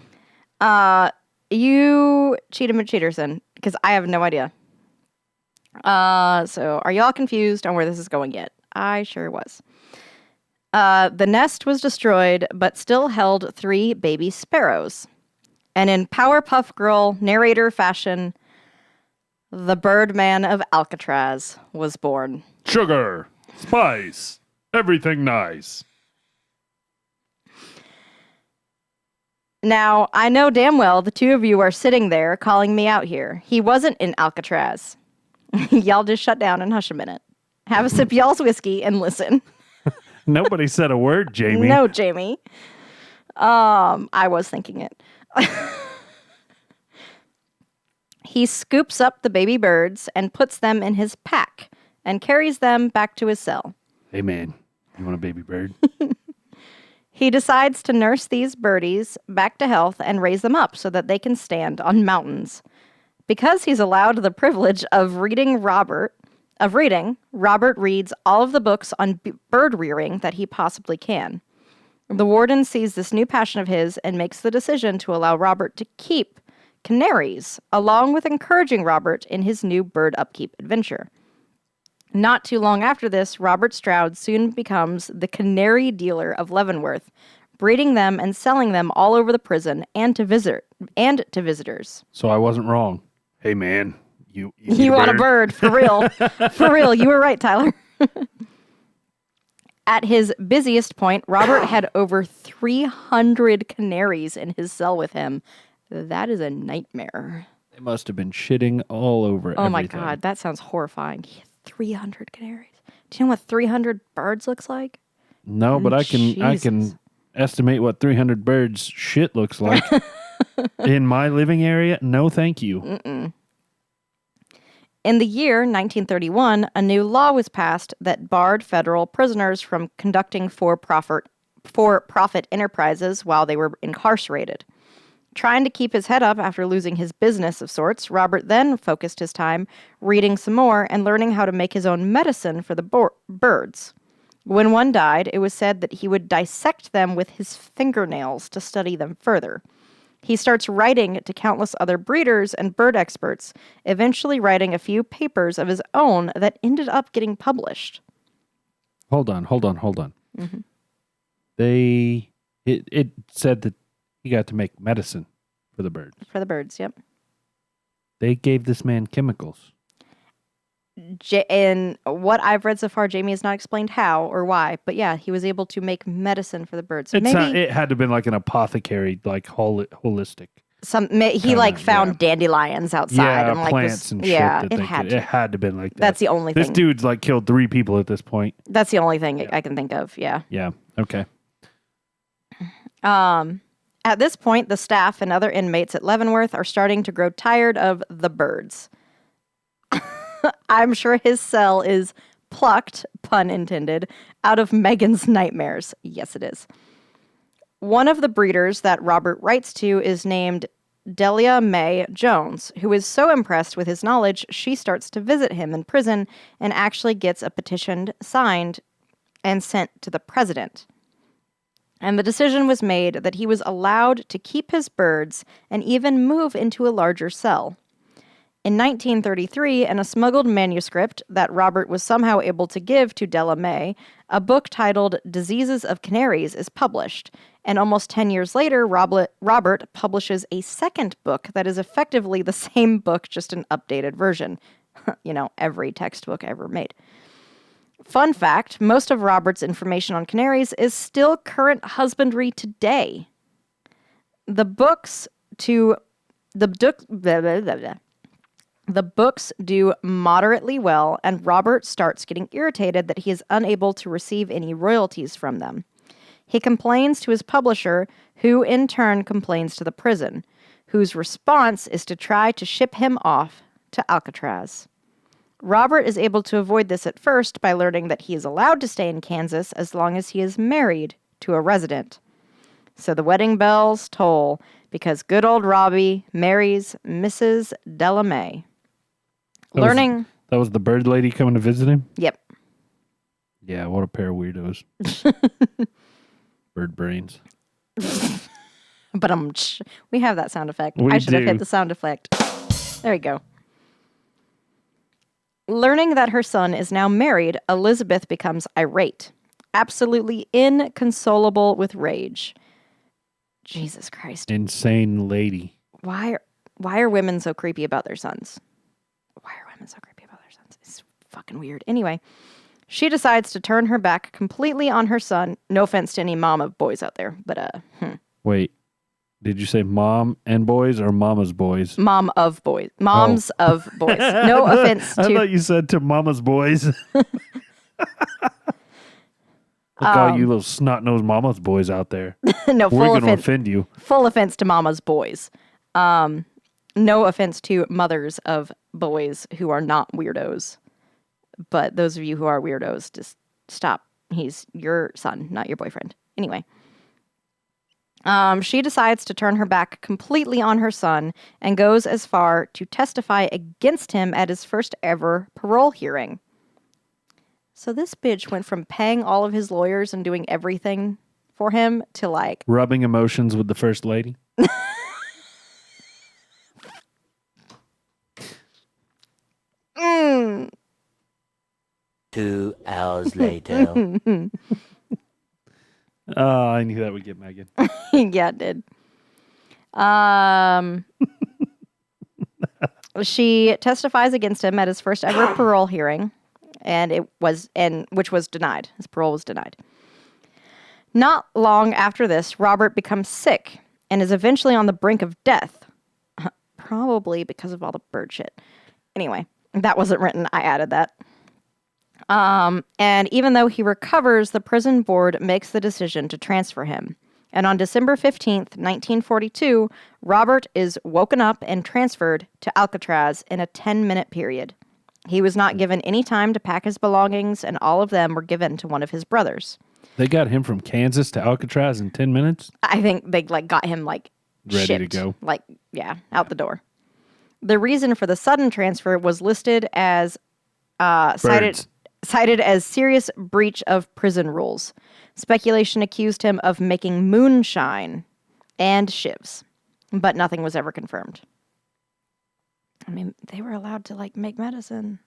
You cheated McCheaterson, because I have no idea. So are y'all confused on where this is going yet? I sure was. The nest was destroyed, but still held 3 baby sparrows. And in Powerpuff Girl narrator fashion, the Birdman of Alcatraz was born. Sugar, spice, everything nice. Now, I know damn well the two of you are sitting there calling me out here. He wasn't in Alcatraz. Y'all just shut down and hush a minute. Have a sip of y'all's whiskey and listen. Nobody said a word, Jamie. No, Jamie. I was thinking it. He scoops up the baby birds and puts them in his pack and carries them back to his cell. Hey, man, you want a baby bird? He decides to nurse these birdies back to health and raise them up so that they can stand on mountains. Because he's allowed the privilege of reading, Robert reads all of the books on bird rearing that he possibly can. The warden sees this new passion of his and makes the decision to allow Robert to keep canaries, along with encouraging Robert in his new bird upkeep adventure. Not too long after this, Robert Stroud soon becomes the canary dealer of Leavenworth, breeding them and selling them all over the prison and to visitors. So I wasn't wrong. Hey, man, you want a bird, for real. For real, you were right, Tyler. At his busiest point, Robert had over 300 canaries in his cell with him. That is a nightmare. They must have been shitting all over Oh everything. my God, that sounds horrifying. 300 canaries. Do you know what 300 birds looks like? No, but I can estimate what 300 birds shit looks like. In my living area, no thank you. Mm-mm. In the year 1931, a new law was passed that barred federal prisoners from conducting for-profit enterprises while they were incarcerated. Trying to keep his head up after losing his business of sorts, Robert then focused his time reading some more and learning how to make his own medicine for the birds. When one died, it was said that he would dissect them with his fingernails to study them further. He starts writing to countless other breeders and bird experts, eventually writing a few papers of his own that ended up getting published. Hold on. Mm-hmm. It said that he got to make medicine for the birds. For the birds, yep. They gave this man chemicals. In what I've read so far, Jamie has not explained how or why, but yeah, he was able to make medicine for the birds. It had to have been like an apothecary, like holistic. He found dandelions outside and like plants and shit. It had to have been like that. That's the only thing. This dude's like killed 3 people at this point. That's the only thing I can think of. Yeah. Yeah. Okay. At this point, the staff and other inmates at Leavenworth are starting to grow tired of the birds. I'm sure his cell is plucked, pun intended, out of Megan's nightmares. Yes, it is. One of the breeders that Robert writes to is named Delia Mae Jones, who is so impressed with his knowledge, she starts to visit him in prison and actually gets a petition signed and sent to the president. And the decision was made that he was allowed to keep his birds and even move into a larger cell. In 1933, in a smuggled manuscript that Robert was somehow able to give to Della Mae, a book titled Diseases of Canaries is published. And almost 10 years later, Robert publishes a second book that is effectively the same book, just an updated version. Every textbook ever made. Fun fact, most of Robert's information on canaries is still current husbandry today. The books do moderately well, and Robert starts getting irritated that he is unable to receive any royalties from them. He complains to his publisher, who in turn complains to the prison, whose response is to try to ship him off to Alcatraz. Robert is able to avoid this at first by learning that he is allowed to stay in Kansas as long as he is married to a resident. So the wedding bells toll because good old Robbie marries Mrs. Della Mae. That was the bird lady coming to visit him? Yep. Yeah, what a pair of weirdos. Bird brains. But we have that sound effect. I should have hit the sound effect. There you go. Learning that her son is now married, Elizabeth becomes irate, absolutely inconsolable with rage. Jesus Christ. Insane lady. Why are women so creepy about their sons? It's fucking weird. Anyway, she decides to turn her back completely on her son. No offense to any mom of boys out there, but Wait. Did you say mom and boys or mama's boys? Mom of boys. Moms of boys. No offense to... I thought you said to mama's boys. Look all you little snot-nosed mama's boys out there. No, We're going to offend you. Full offense to mama's boys. No offense to mothers of boys who are not weirdos. But those of you who are weirdos, just stop. He's your son, not your boyfriend. Anyway. She decides to turn her back completely on her son and goes as far to testify against him at his first ever parole hearing. So this bitch went from paying all of his lawyers and doing everything for him to like... rubbing emotions with the first lady? 2 hours later. Oh, I knew that would get Megan. Yeah, it did. She testifies against him at his first ever parole hearing, which was denied. His parole was denied. Not long after this, Robert becomes sick and is eventually on the brink of death, probably because of all the bird shit. Anyway, that wasn't written. I added that. And even though he recovers, the prison board makes the decision to transfer him. And on December 15th, 1942, Robert is woken up and transferred to Alcatraz in a 10-minute period. He was not given any time to pack his belongings, and all of them were given to one of his brothers. They got him from Kansas to Alcatraz in 10 minutes? I think they got him ready shipped, to go. Out the door. The reason for the sudden transfer was listed as cited cited as serious breach of prison rules. Speculation accused him of making moonshine and shivs, but nothing was ever confirmed. I mean, they were allowed to, like, make medicine.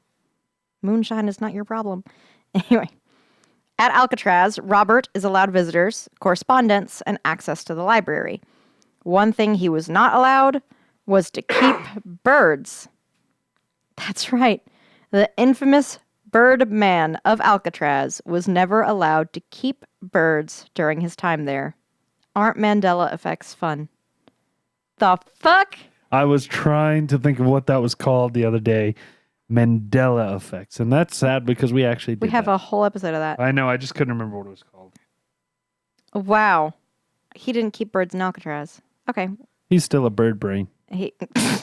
Moonshine is not your problem. Anyway, at Alcatraz, Robert is allowed visitors, correspondence, and access to the library. One thing he was not allowed was to keep birds. That's right. The infamous Bird Man of Alcatraz was never allowed to keep birds during his time there. Aren't Mandela effects fun? The fuck? I was trying to think of what that was called the other day. Mandela effects. And that's sad because we actually did We have that. a whole episode of that. I know. I just couldn't remember what it was called. Wow. He didn't keep birds in Alcatraz. Okay. He's still a bird brain. He,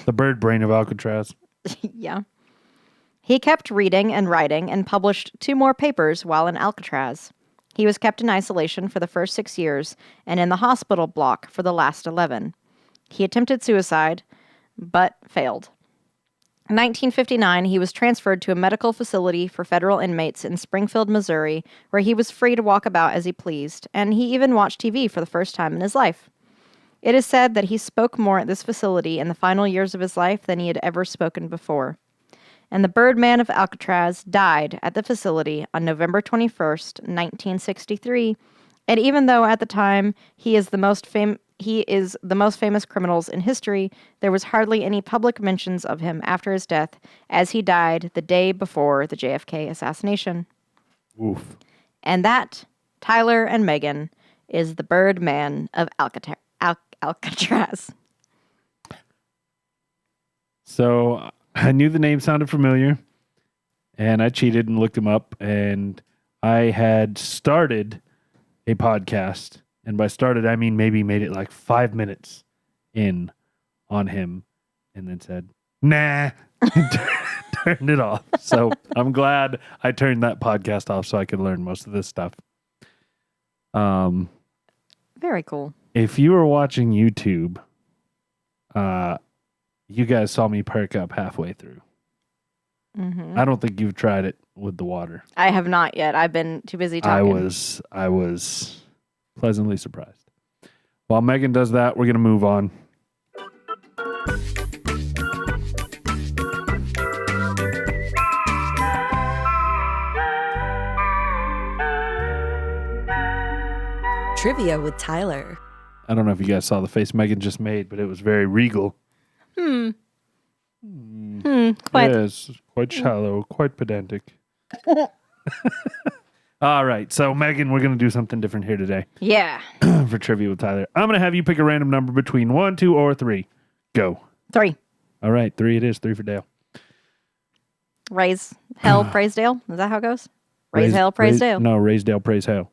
The bird brain of Alcatraz. yeah. He kept reading and writing and published 2 more papers while in Alcatraz. He was kept in isolation for the first 6 years and in the hospital block for the last 11. He attempted suicide, but failed. In 1959, he was transferred to a medical facility for federal inmates in Springfield, Missouri, where he was free to walk about as he pleased, and he even watched TV for the first time in his life. It is said that he spoke more at this facility in the final years of his life than he had ever spoken before. And the Birdman of Alcatraz died at the facility on November 21st, 1963, and even though at the time he is the most famous criminals in history, there was hardly any public mentions of him after his death, as he died the day before the JFK assassination. Oof. And that, Tyler and Megan, is the Birdman of Alcatraz. So I knew the name sounded familiar, and I cheated and looked him up, and I had started a podcast, and by started, I mean maybe made it like 5 minutes in on him, and then said, nah, turned it off. So I'm glad I turned that podcast off so I could learn most of this stuff. Very cool. If you were watching YouTube, you guys saw me perk up halfway through. Mm-hmm. I don't think you've tried it with the water. I have not yet. I've been too busy talking. I was pleasantly surprised. While Megan does that, we're going to move on. Trivia with Tyler. I don't know if you guys saw the face Megan just made, but it was very regal. Quite. Yes, quite shallow, quite pedantic. All right, so Megan, we're going to do something different here today Yeah. for Trivia with Tyler. I'm going to have you pick a random number between 1, 2, or 3. Go. 3. All right, 3 it is. 3 for Dale. Raise hell, praise Dale. Is that how it goes? Raise hell, praise Dale. No, raise Dale, praise hell.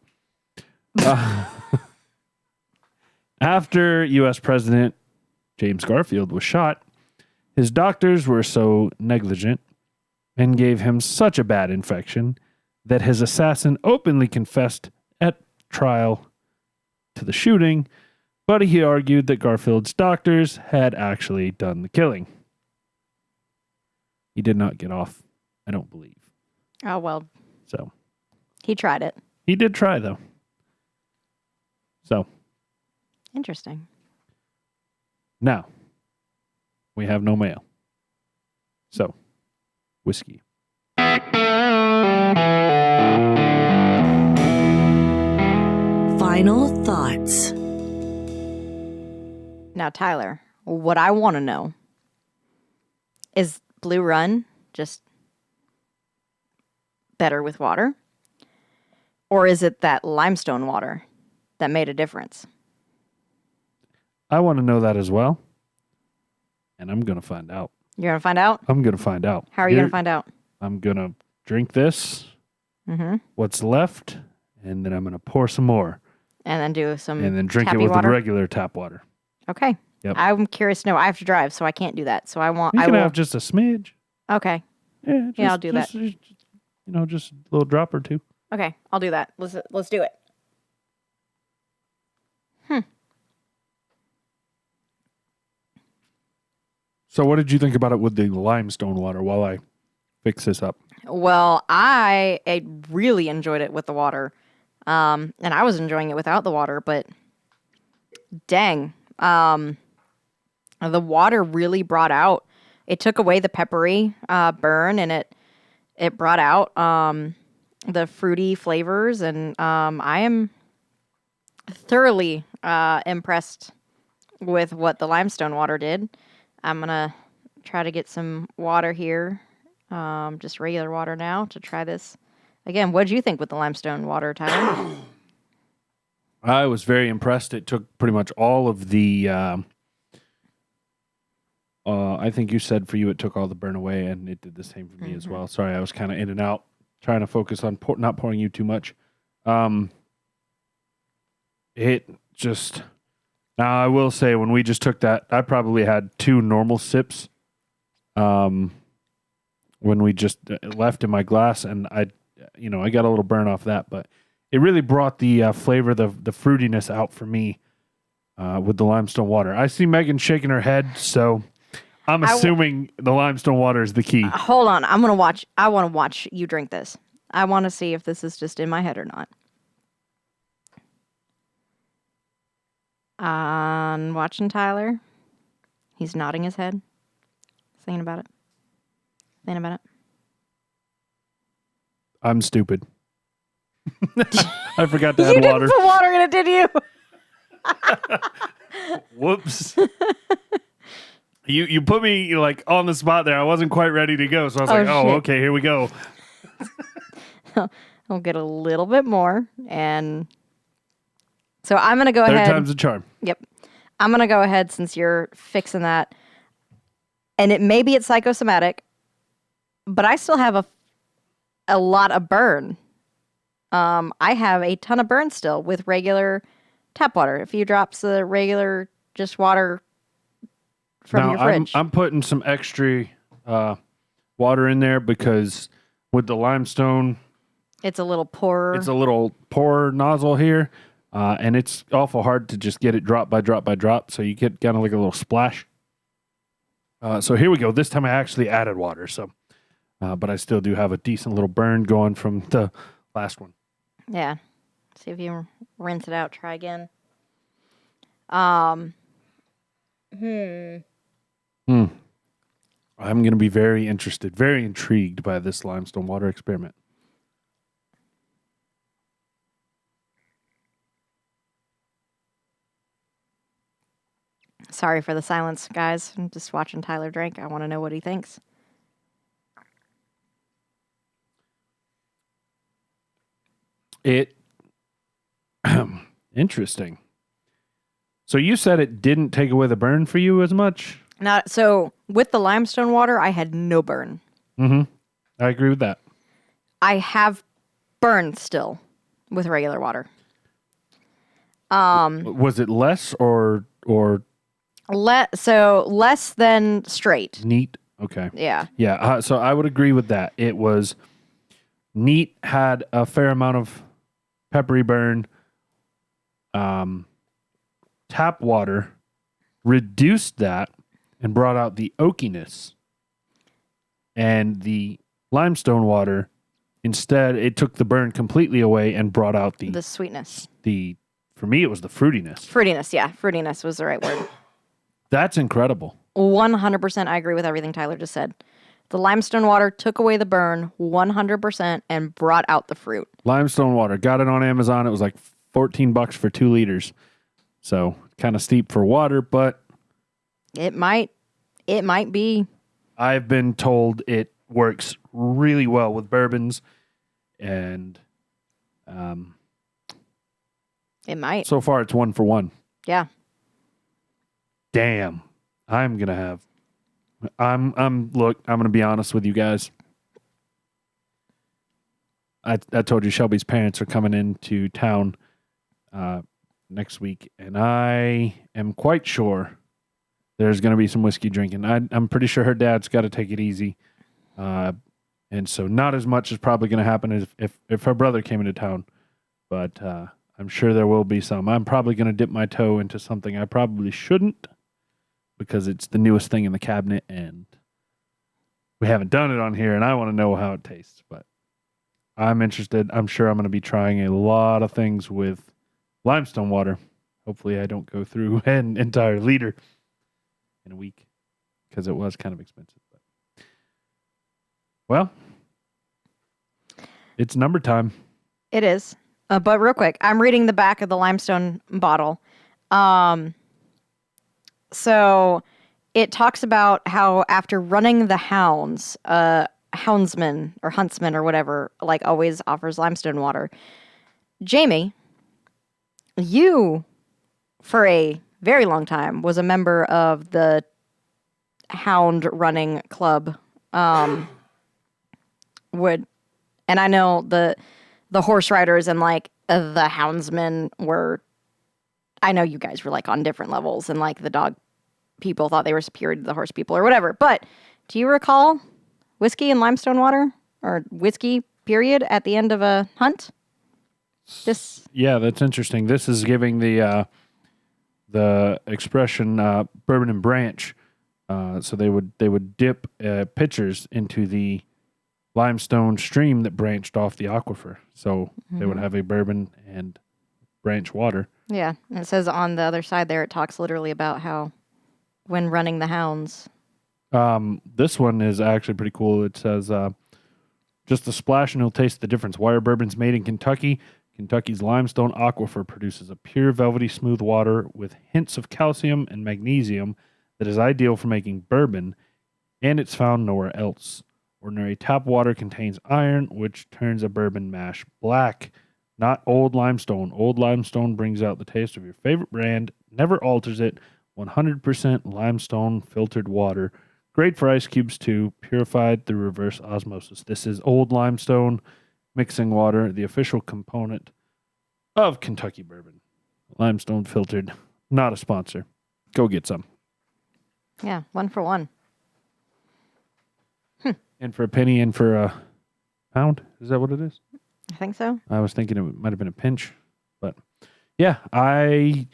After U.S. President James Garfield was shot, his doctors were so negligent and gave him such a bad infection that his assassin openly confessed at trial to the shooting, but he argued that Garfield's doctors had actually done the killing. He did not get off, I don't believe. Oh, well, So he tried it. he did try, though. So Interesting. now we have no mail. So, whiskey. Final thoughts. Now, Tyler, what I want to know is Blue Run just better with water? Or is it that limestone water that made a difference? I want to know that as well. And I'm going to find out. You're going to find out? I'm going to find out. How are you going to find out? I'm going to drink this, Mm-hmm. what's left, and then I'm going to pour some more. And then do some And then drink it tappy with water? the regular tap water. Okay. Yep. I'm curious to know. I have to drive, so I can't do that. So I want. You I can will. have just a smidge. Okay. Yeah, Yeah, I'll do that. just, just a little drop or two. Okay. I'll do that. Let's do it. So what did you think about it with the limestone water while I fix this up? Well, I really enjoyed it with the water. And I was enjoying it without the water, but dang. The water really brought out, it took away the peppery burn, and it brought out the fruity flavors, and I am thoroughly impressed with what the limestone water did. I'm going to try to get some water here, just regular water now, to try this. Again, what did you think with the limestone water, Tyler? I was very impressed. It took pretty much all of the. I think you said for you it took all the burn away, and it did the same for me as well. Sorry, I was kind of in and out, trying to focus on not pouring you too much. It just. Now I will say, when we just took that, I probably had 2 normal sips. When we just left in my glass, and I got a little burn off that, but it really brought the flavor, the fruitiness out for me with the limestone water. I see Megan shaking her head, so I'm assuming the limestone water is the key. Hold on, I want to watch you drink this. I want to see if this is just in my head or not. Watching Tyler. He's nodding his head. Thinking about it. I'm stupid. I forgot to add You water. didn't put water in it, did you? Whoops. You put me like on the spot there. I wasn't quite ready to go, so I was like, "Oh, shit. okay, here we go." I'll get a little bit more, and so I'm gonna go Third ahead. time's a charm. Yep, I'm gonna go ahead since you're fixing that, and it maybe it's psychosomatic, but I still have a lot of burn. I have a ton of burn still with regular tap water. A few drops of regular just water from your fridge. I'm putting some extra water in there because with the limestone, It's a little poorer. it's a little pour nozzle here, and it's awful hard to just get it drop by drop by drop. So you get kind of like a little splash. So here we go. This time I actually added water. So, but I still do have a decent little burn going from the last one. Yeah. See if you rinse it out. Try again. I'm going to be very interested, very intrigued by this limestone water experiment. Sorry for the silence, guys. I'm just watching Tyler drink. I want to know what he thinks. Interesting. So you said it didn't take away the burn for you as much? So with the limestone water, I had no burn. Mm-hmm. I agree with that. I have burn still with regular water. Was it less or Less than straight. neat? Okay. Yeah. Yeah. So I would agree with that. It was neat, had a fair amount of peppery burn. Tap water reduced that and brought out the oakiness. And the limestone water, instead, it took the burn completely away and brought out The sweetness. For me, it was the fruitiness. Fruitiness, yeah. Fruitiness was the right word. That's incredible. 100% I agree with everything Tyler just said. The limestone water took away the burn 100% and brought out the fruit. Limestone water. Got it on Amazon. It was like $14 for 2 liters. So kind of steep for water, but It might be. I've been told it works really well with bourbons, and It might. so far it's 1 for 1. Yeah. Damn. I'm gonna be honest with you guys. I told you Shelby's parents are coming into town next week, and I am quite sure there's going to be some whiskey drinking. I'm pretty sure her dad's got to take it easy, and so not as much is probably going to happen as if her brother came into town, but I'm sure there will be some. I'm probably going to dip my toe into something I probably shouldn't, because it's the newest thing in the cabinet, and we haven't done it on here, and I want to know how it tastes. But I'm interested. I'm sure I'm going to be trying a lot of things with limestone water. Hopefully, I don't go through an entire liter in a week because it was kind of expensive. But well, it's number time. It is. But real quick, I'm reading the back of the limestone bottle. So it talks about how after running the hounds, houndsman or huntsman or whatever, like always offers limestone water. Jamie, you, for a very long time, was a member of the hound running club. And I know the horse riders and like the houndsmen were, I know you guys were like on different levels and like the dog people thought they were superior to the horse people or whatever. But do you recall whiskey and limestone water or whiskey period at the end of a hunt? Yeah, that's interesting. This is giving the expression bourbon and branch. So they would dip pitchers into the limestone stream that branched off the aquifer. So they would have a bourbon and branch water. Yeah, and it says on the other side there, it talks literally about how when running the hounds. This one is actually pretty cool. It says, just a splash and you'll taste the difference. Wire bourbon's made in Kentucky. Kentucky's limestone aquifer produces a pure, velvety, smooth water with hints of calcium and magnesium that is ideal for making bourbon, and it's found nowhere else. Ordinary tap water contains iron, which turns a bourbon mash black. Not old limestone. Old limestone brings out the taste of your favorite brand, never alters it. 100% limestone filtered water. Great for ice cubes too, purified through reverse osmosis. This is old limestone mixing water, the official component of Kentucky bourbon. Limestone filtered, not a sponsor. Go get some. Yeah, 1 for 1. And for a penny and for a pound? Is that what it is? I think so. I was thinking it might have been a pinch. But yeah, I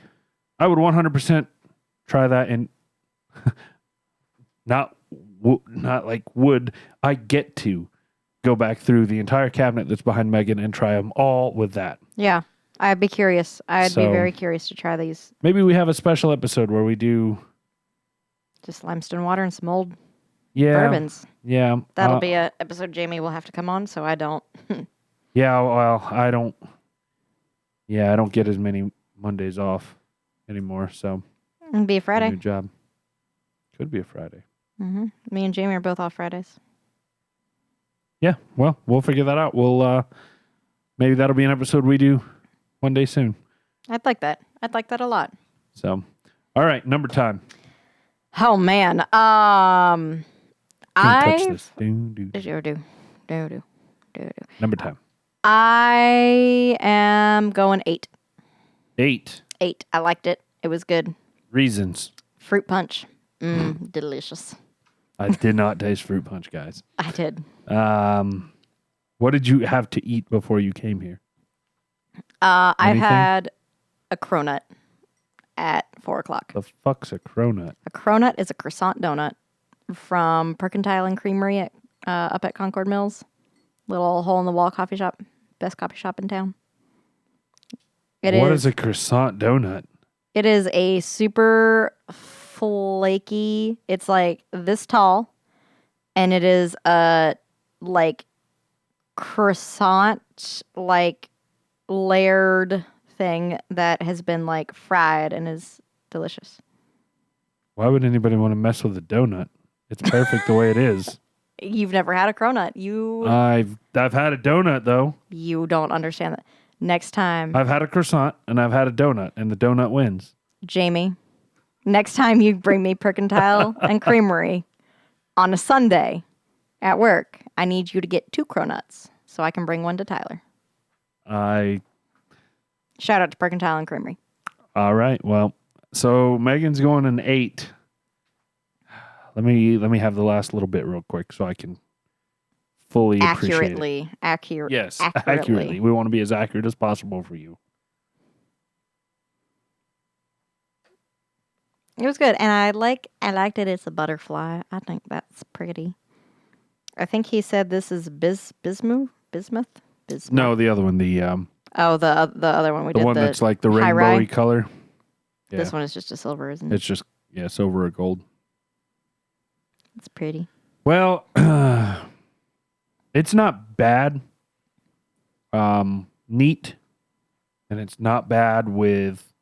would 100% try that, and not like would. I get to go back through the entire cabinet that's behind Megan and try them all with that. Yeah, I'd be curious. I'd be very curious to try these. Maybe we have a special episode where we do just limestone water and some old bourbons. Yeah. That'll be a episode Jamie will have to come on, so I don't. Yeah, well, I don't get as many Mondays off anymore, so. It'd be a Friday. New job. Could be a Friday. Mm-hmm. Me and Jamie are both off Fridays. Yeah, well, we'll figure that out. We'll, maybe that'll be an episode we do one day soon. I'd like that. I'd like that a lot. So, all right, number time. Oh, man. Don't touch this. Number time. I am going 8. 8. 8. I liked it. It was good. Reasons. Fruit punch. Delicious. I did not taste fruit punch, guys. I did. What did you have to eat before you came here? I had a cronut at 4:00. The fuck's a cronut? A cronut is a croissant donut from Percentile and Creamery up at Concord Mills. Little hole-in-the-wall coffee shop. Best coffee shop in town. What is a croissant donut? It is a super flaky, it's like this tall, and it is a like croissant like layered thing that has been like fried and is delicious. Why would anybody want to mess with a donut? It's perfect the way it is. You've never had a cronut. I've had a donut though. You don't understand that. Next time. I've had a croissant and I've had a donut, and the donut wins. Jamie, next time you bring me Percentile and Creamery on a Sunday at work, I need you to get 2 cronuts so I can bring one to Tyler. Shout out to Percentile and Creamery. All right. Well, so Megan's going an 8. Let me have the last little bit real quick so I can fully appreciate it. Yes, accurately. We want to be as accurate as possible for you. It was good, and I like that it's a butterfly. I think that's pretty. I think he said this is bismuth. No, the other one, the Oh, the other one we did. one that's like the high rye. rainbowy color. Yeah. This one is just a silver, isn't it? It's just silver or gold. It's pretty. Well, it's not bad. Neat, and it's not bad with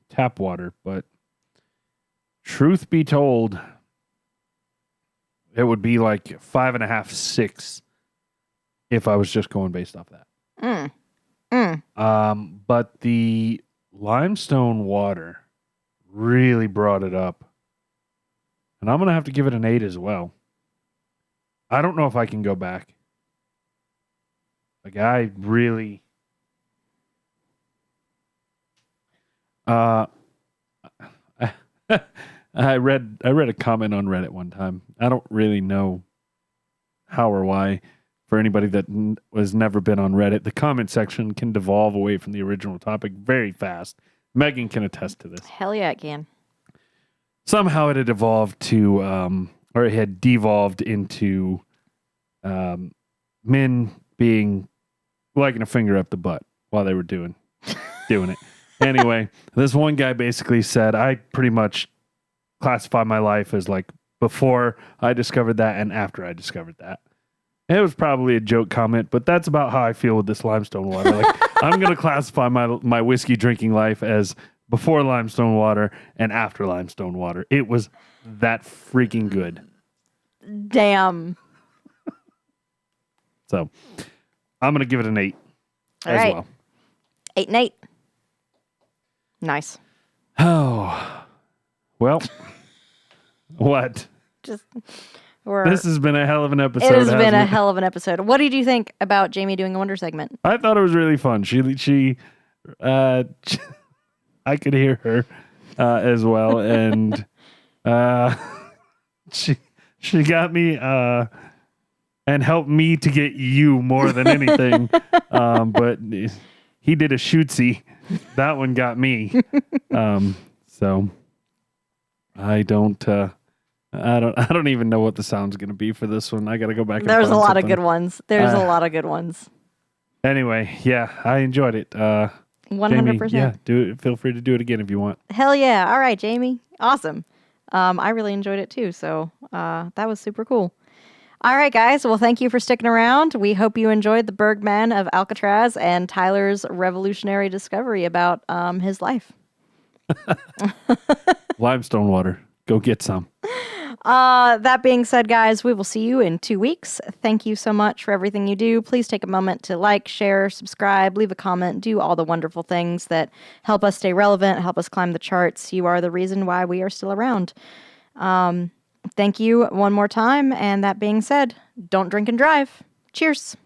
tap water, but truth be told, it would be like 5.5, 6 if I was just going based off that. But the limestone water really brought it up. And I'm going to have to give it an 8 as well. I don't know if I can go back. Like, I really... I read a comment on Reddit one time. I don't really know how or why. For anybody that has never been on Reddit, the comment section can devolve away from the original topic very fast. Megan can attest to this. Hell yeah, it can. Somehow it had evolved to, or it had devolved into men being liking a finger up the butt while they were doing it. Anyway, this one guy basically said, I pretty much classify my life as like before I discovered that and after I discovered that. It was probably a joke comment, but that's about how I feel with this limestone water. Like, I'm going to classify my whiskey drinking life as before limestone water and after limestone water. It was that freaking good. Damn. So, I'm going to give it an 8 All as right. well. 8 and 8. Nice. Oh. Well, what? Just This has been a hell of an episode. It has been a hasn't it? hell of an episode. What did you think about Jamie doing a Wonder segment? I thought it was really fun. She I could hear her as well, and she got me and helped me to get you more than anything. But he did a shootsy. That one got me. So I don't even know what the sound's going to be for this one. I got to go back. There's and a find lot something. of good ones. There's a lot of good ones. Anyway, yeah, I enjoyed it. 100%. Jamie, yeah, feel free to do it again if you want. Hell yeah. All right, Jamie. Awesome. I really enjoyed it too. So that was super cool. All right, guys. Well, thank you for sticking around. We hope you enjoyed the Bergman of Alcatraz and Tyler's revolutionary discovery about his life. Limestone water. Go get some. That being said, guys, we will see you in 2 weeks. Thank you so much for everything you do. Please take a moment to like, share, subscribe, leave a comment, do all the wonderful things that help us stay relevant, help us climb the charts. You are the reason why we are still around. Thank you one more time. And that being said, don't drink and drive. Cheers.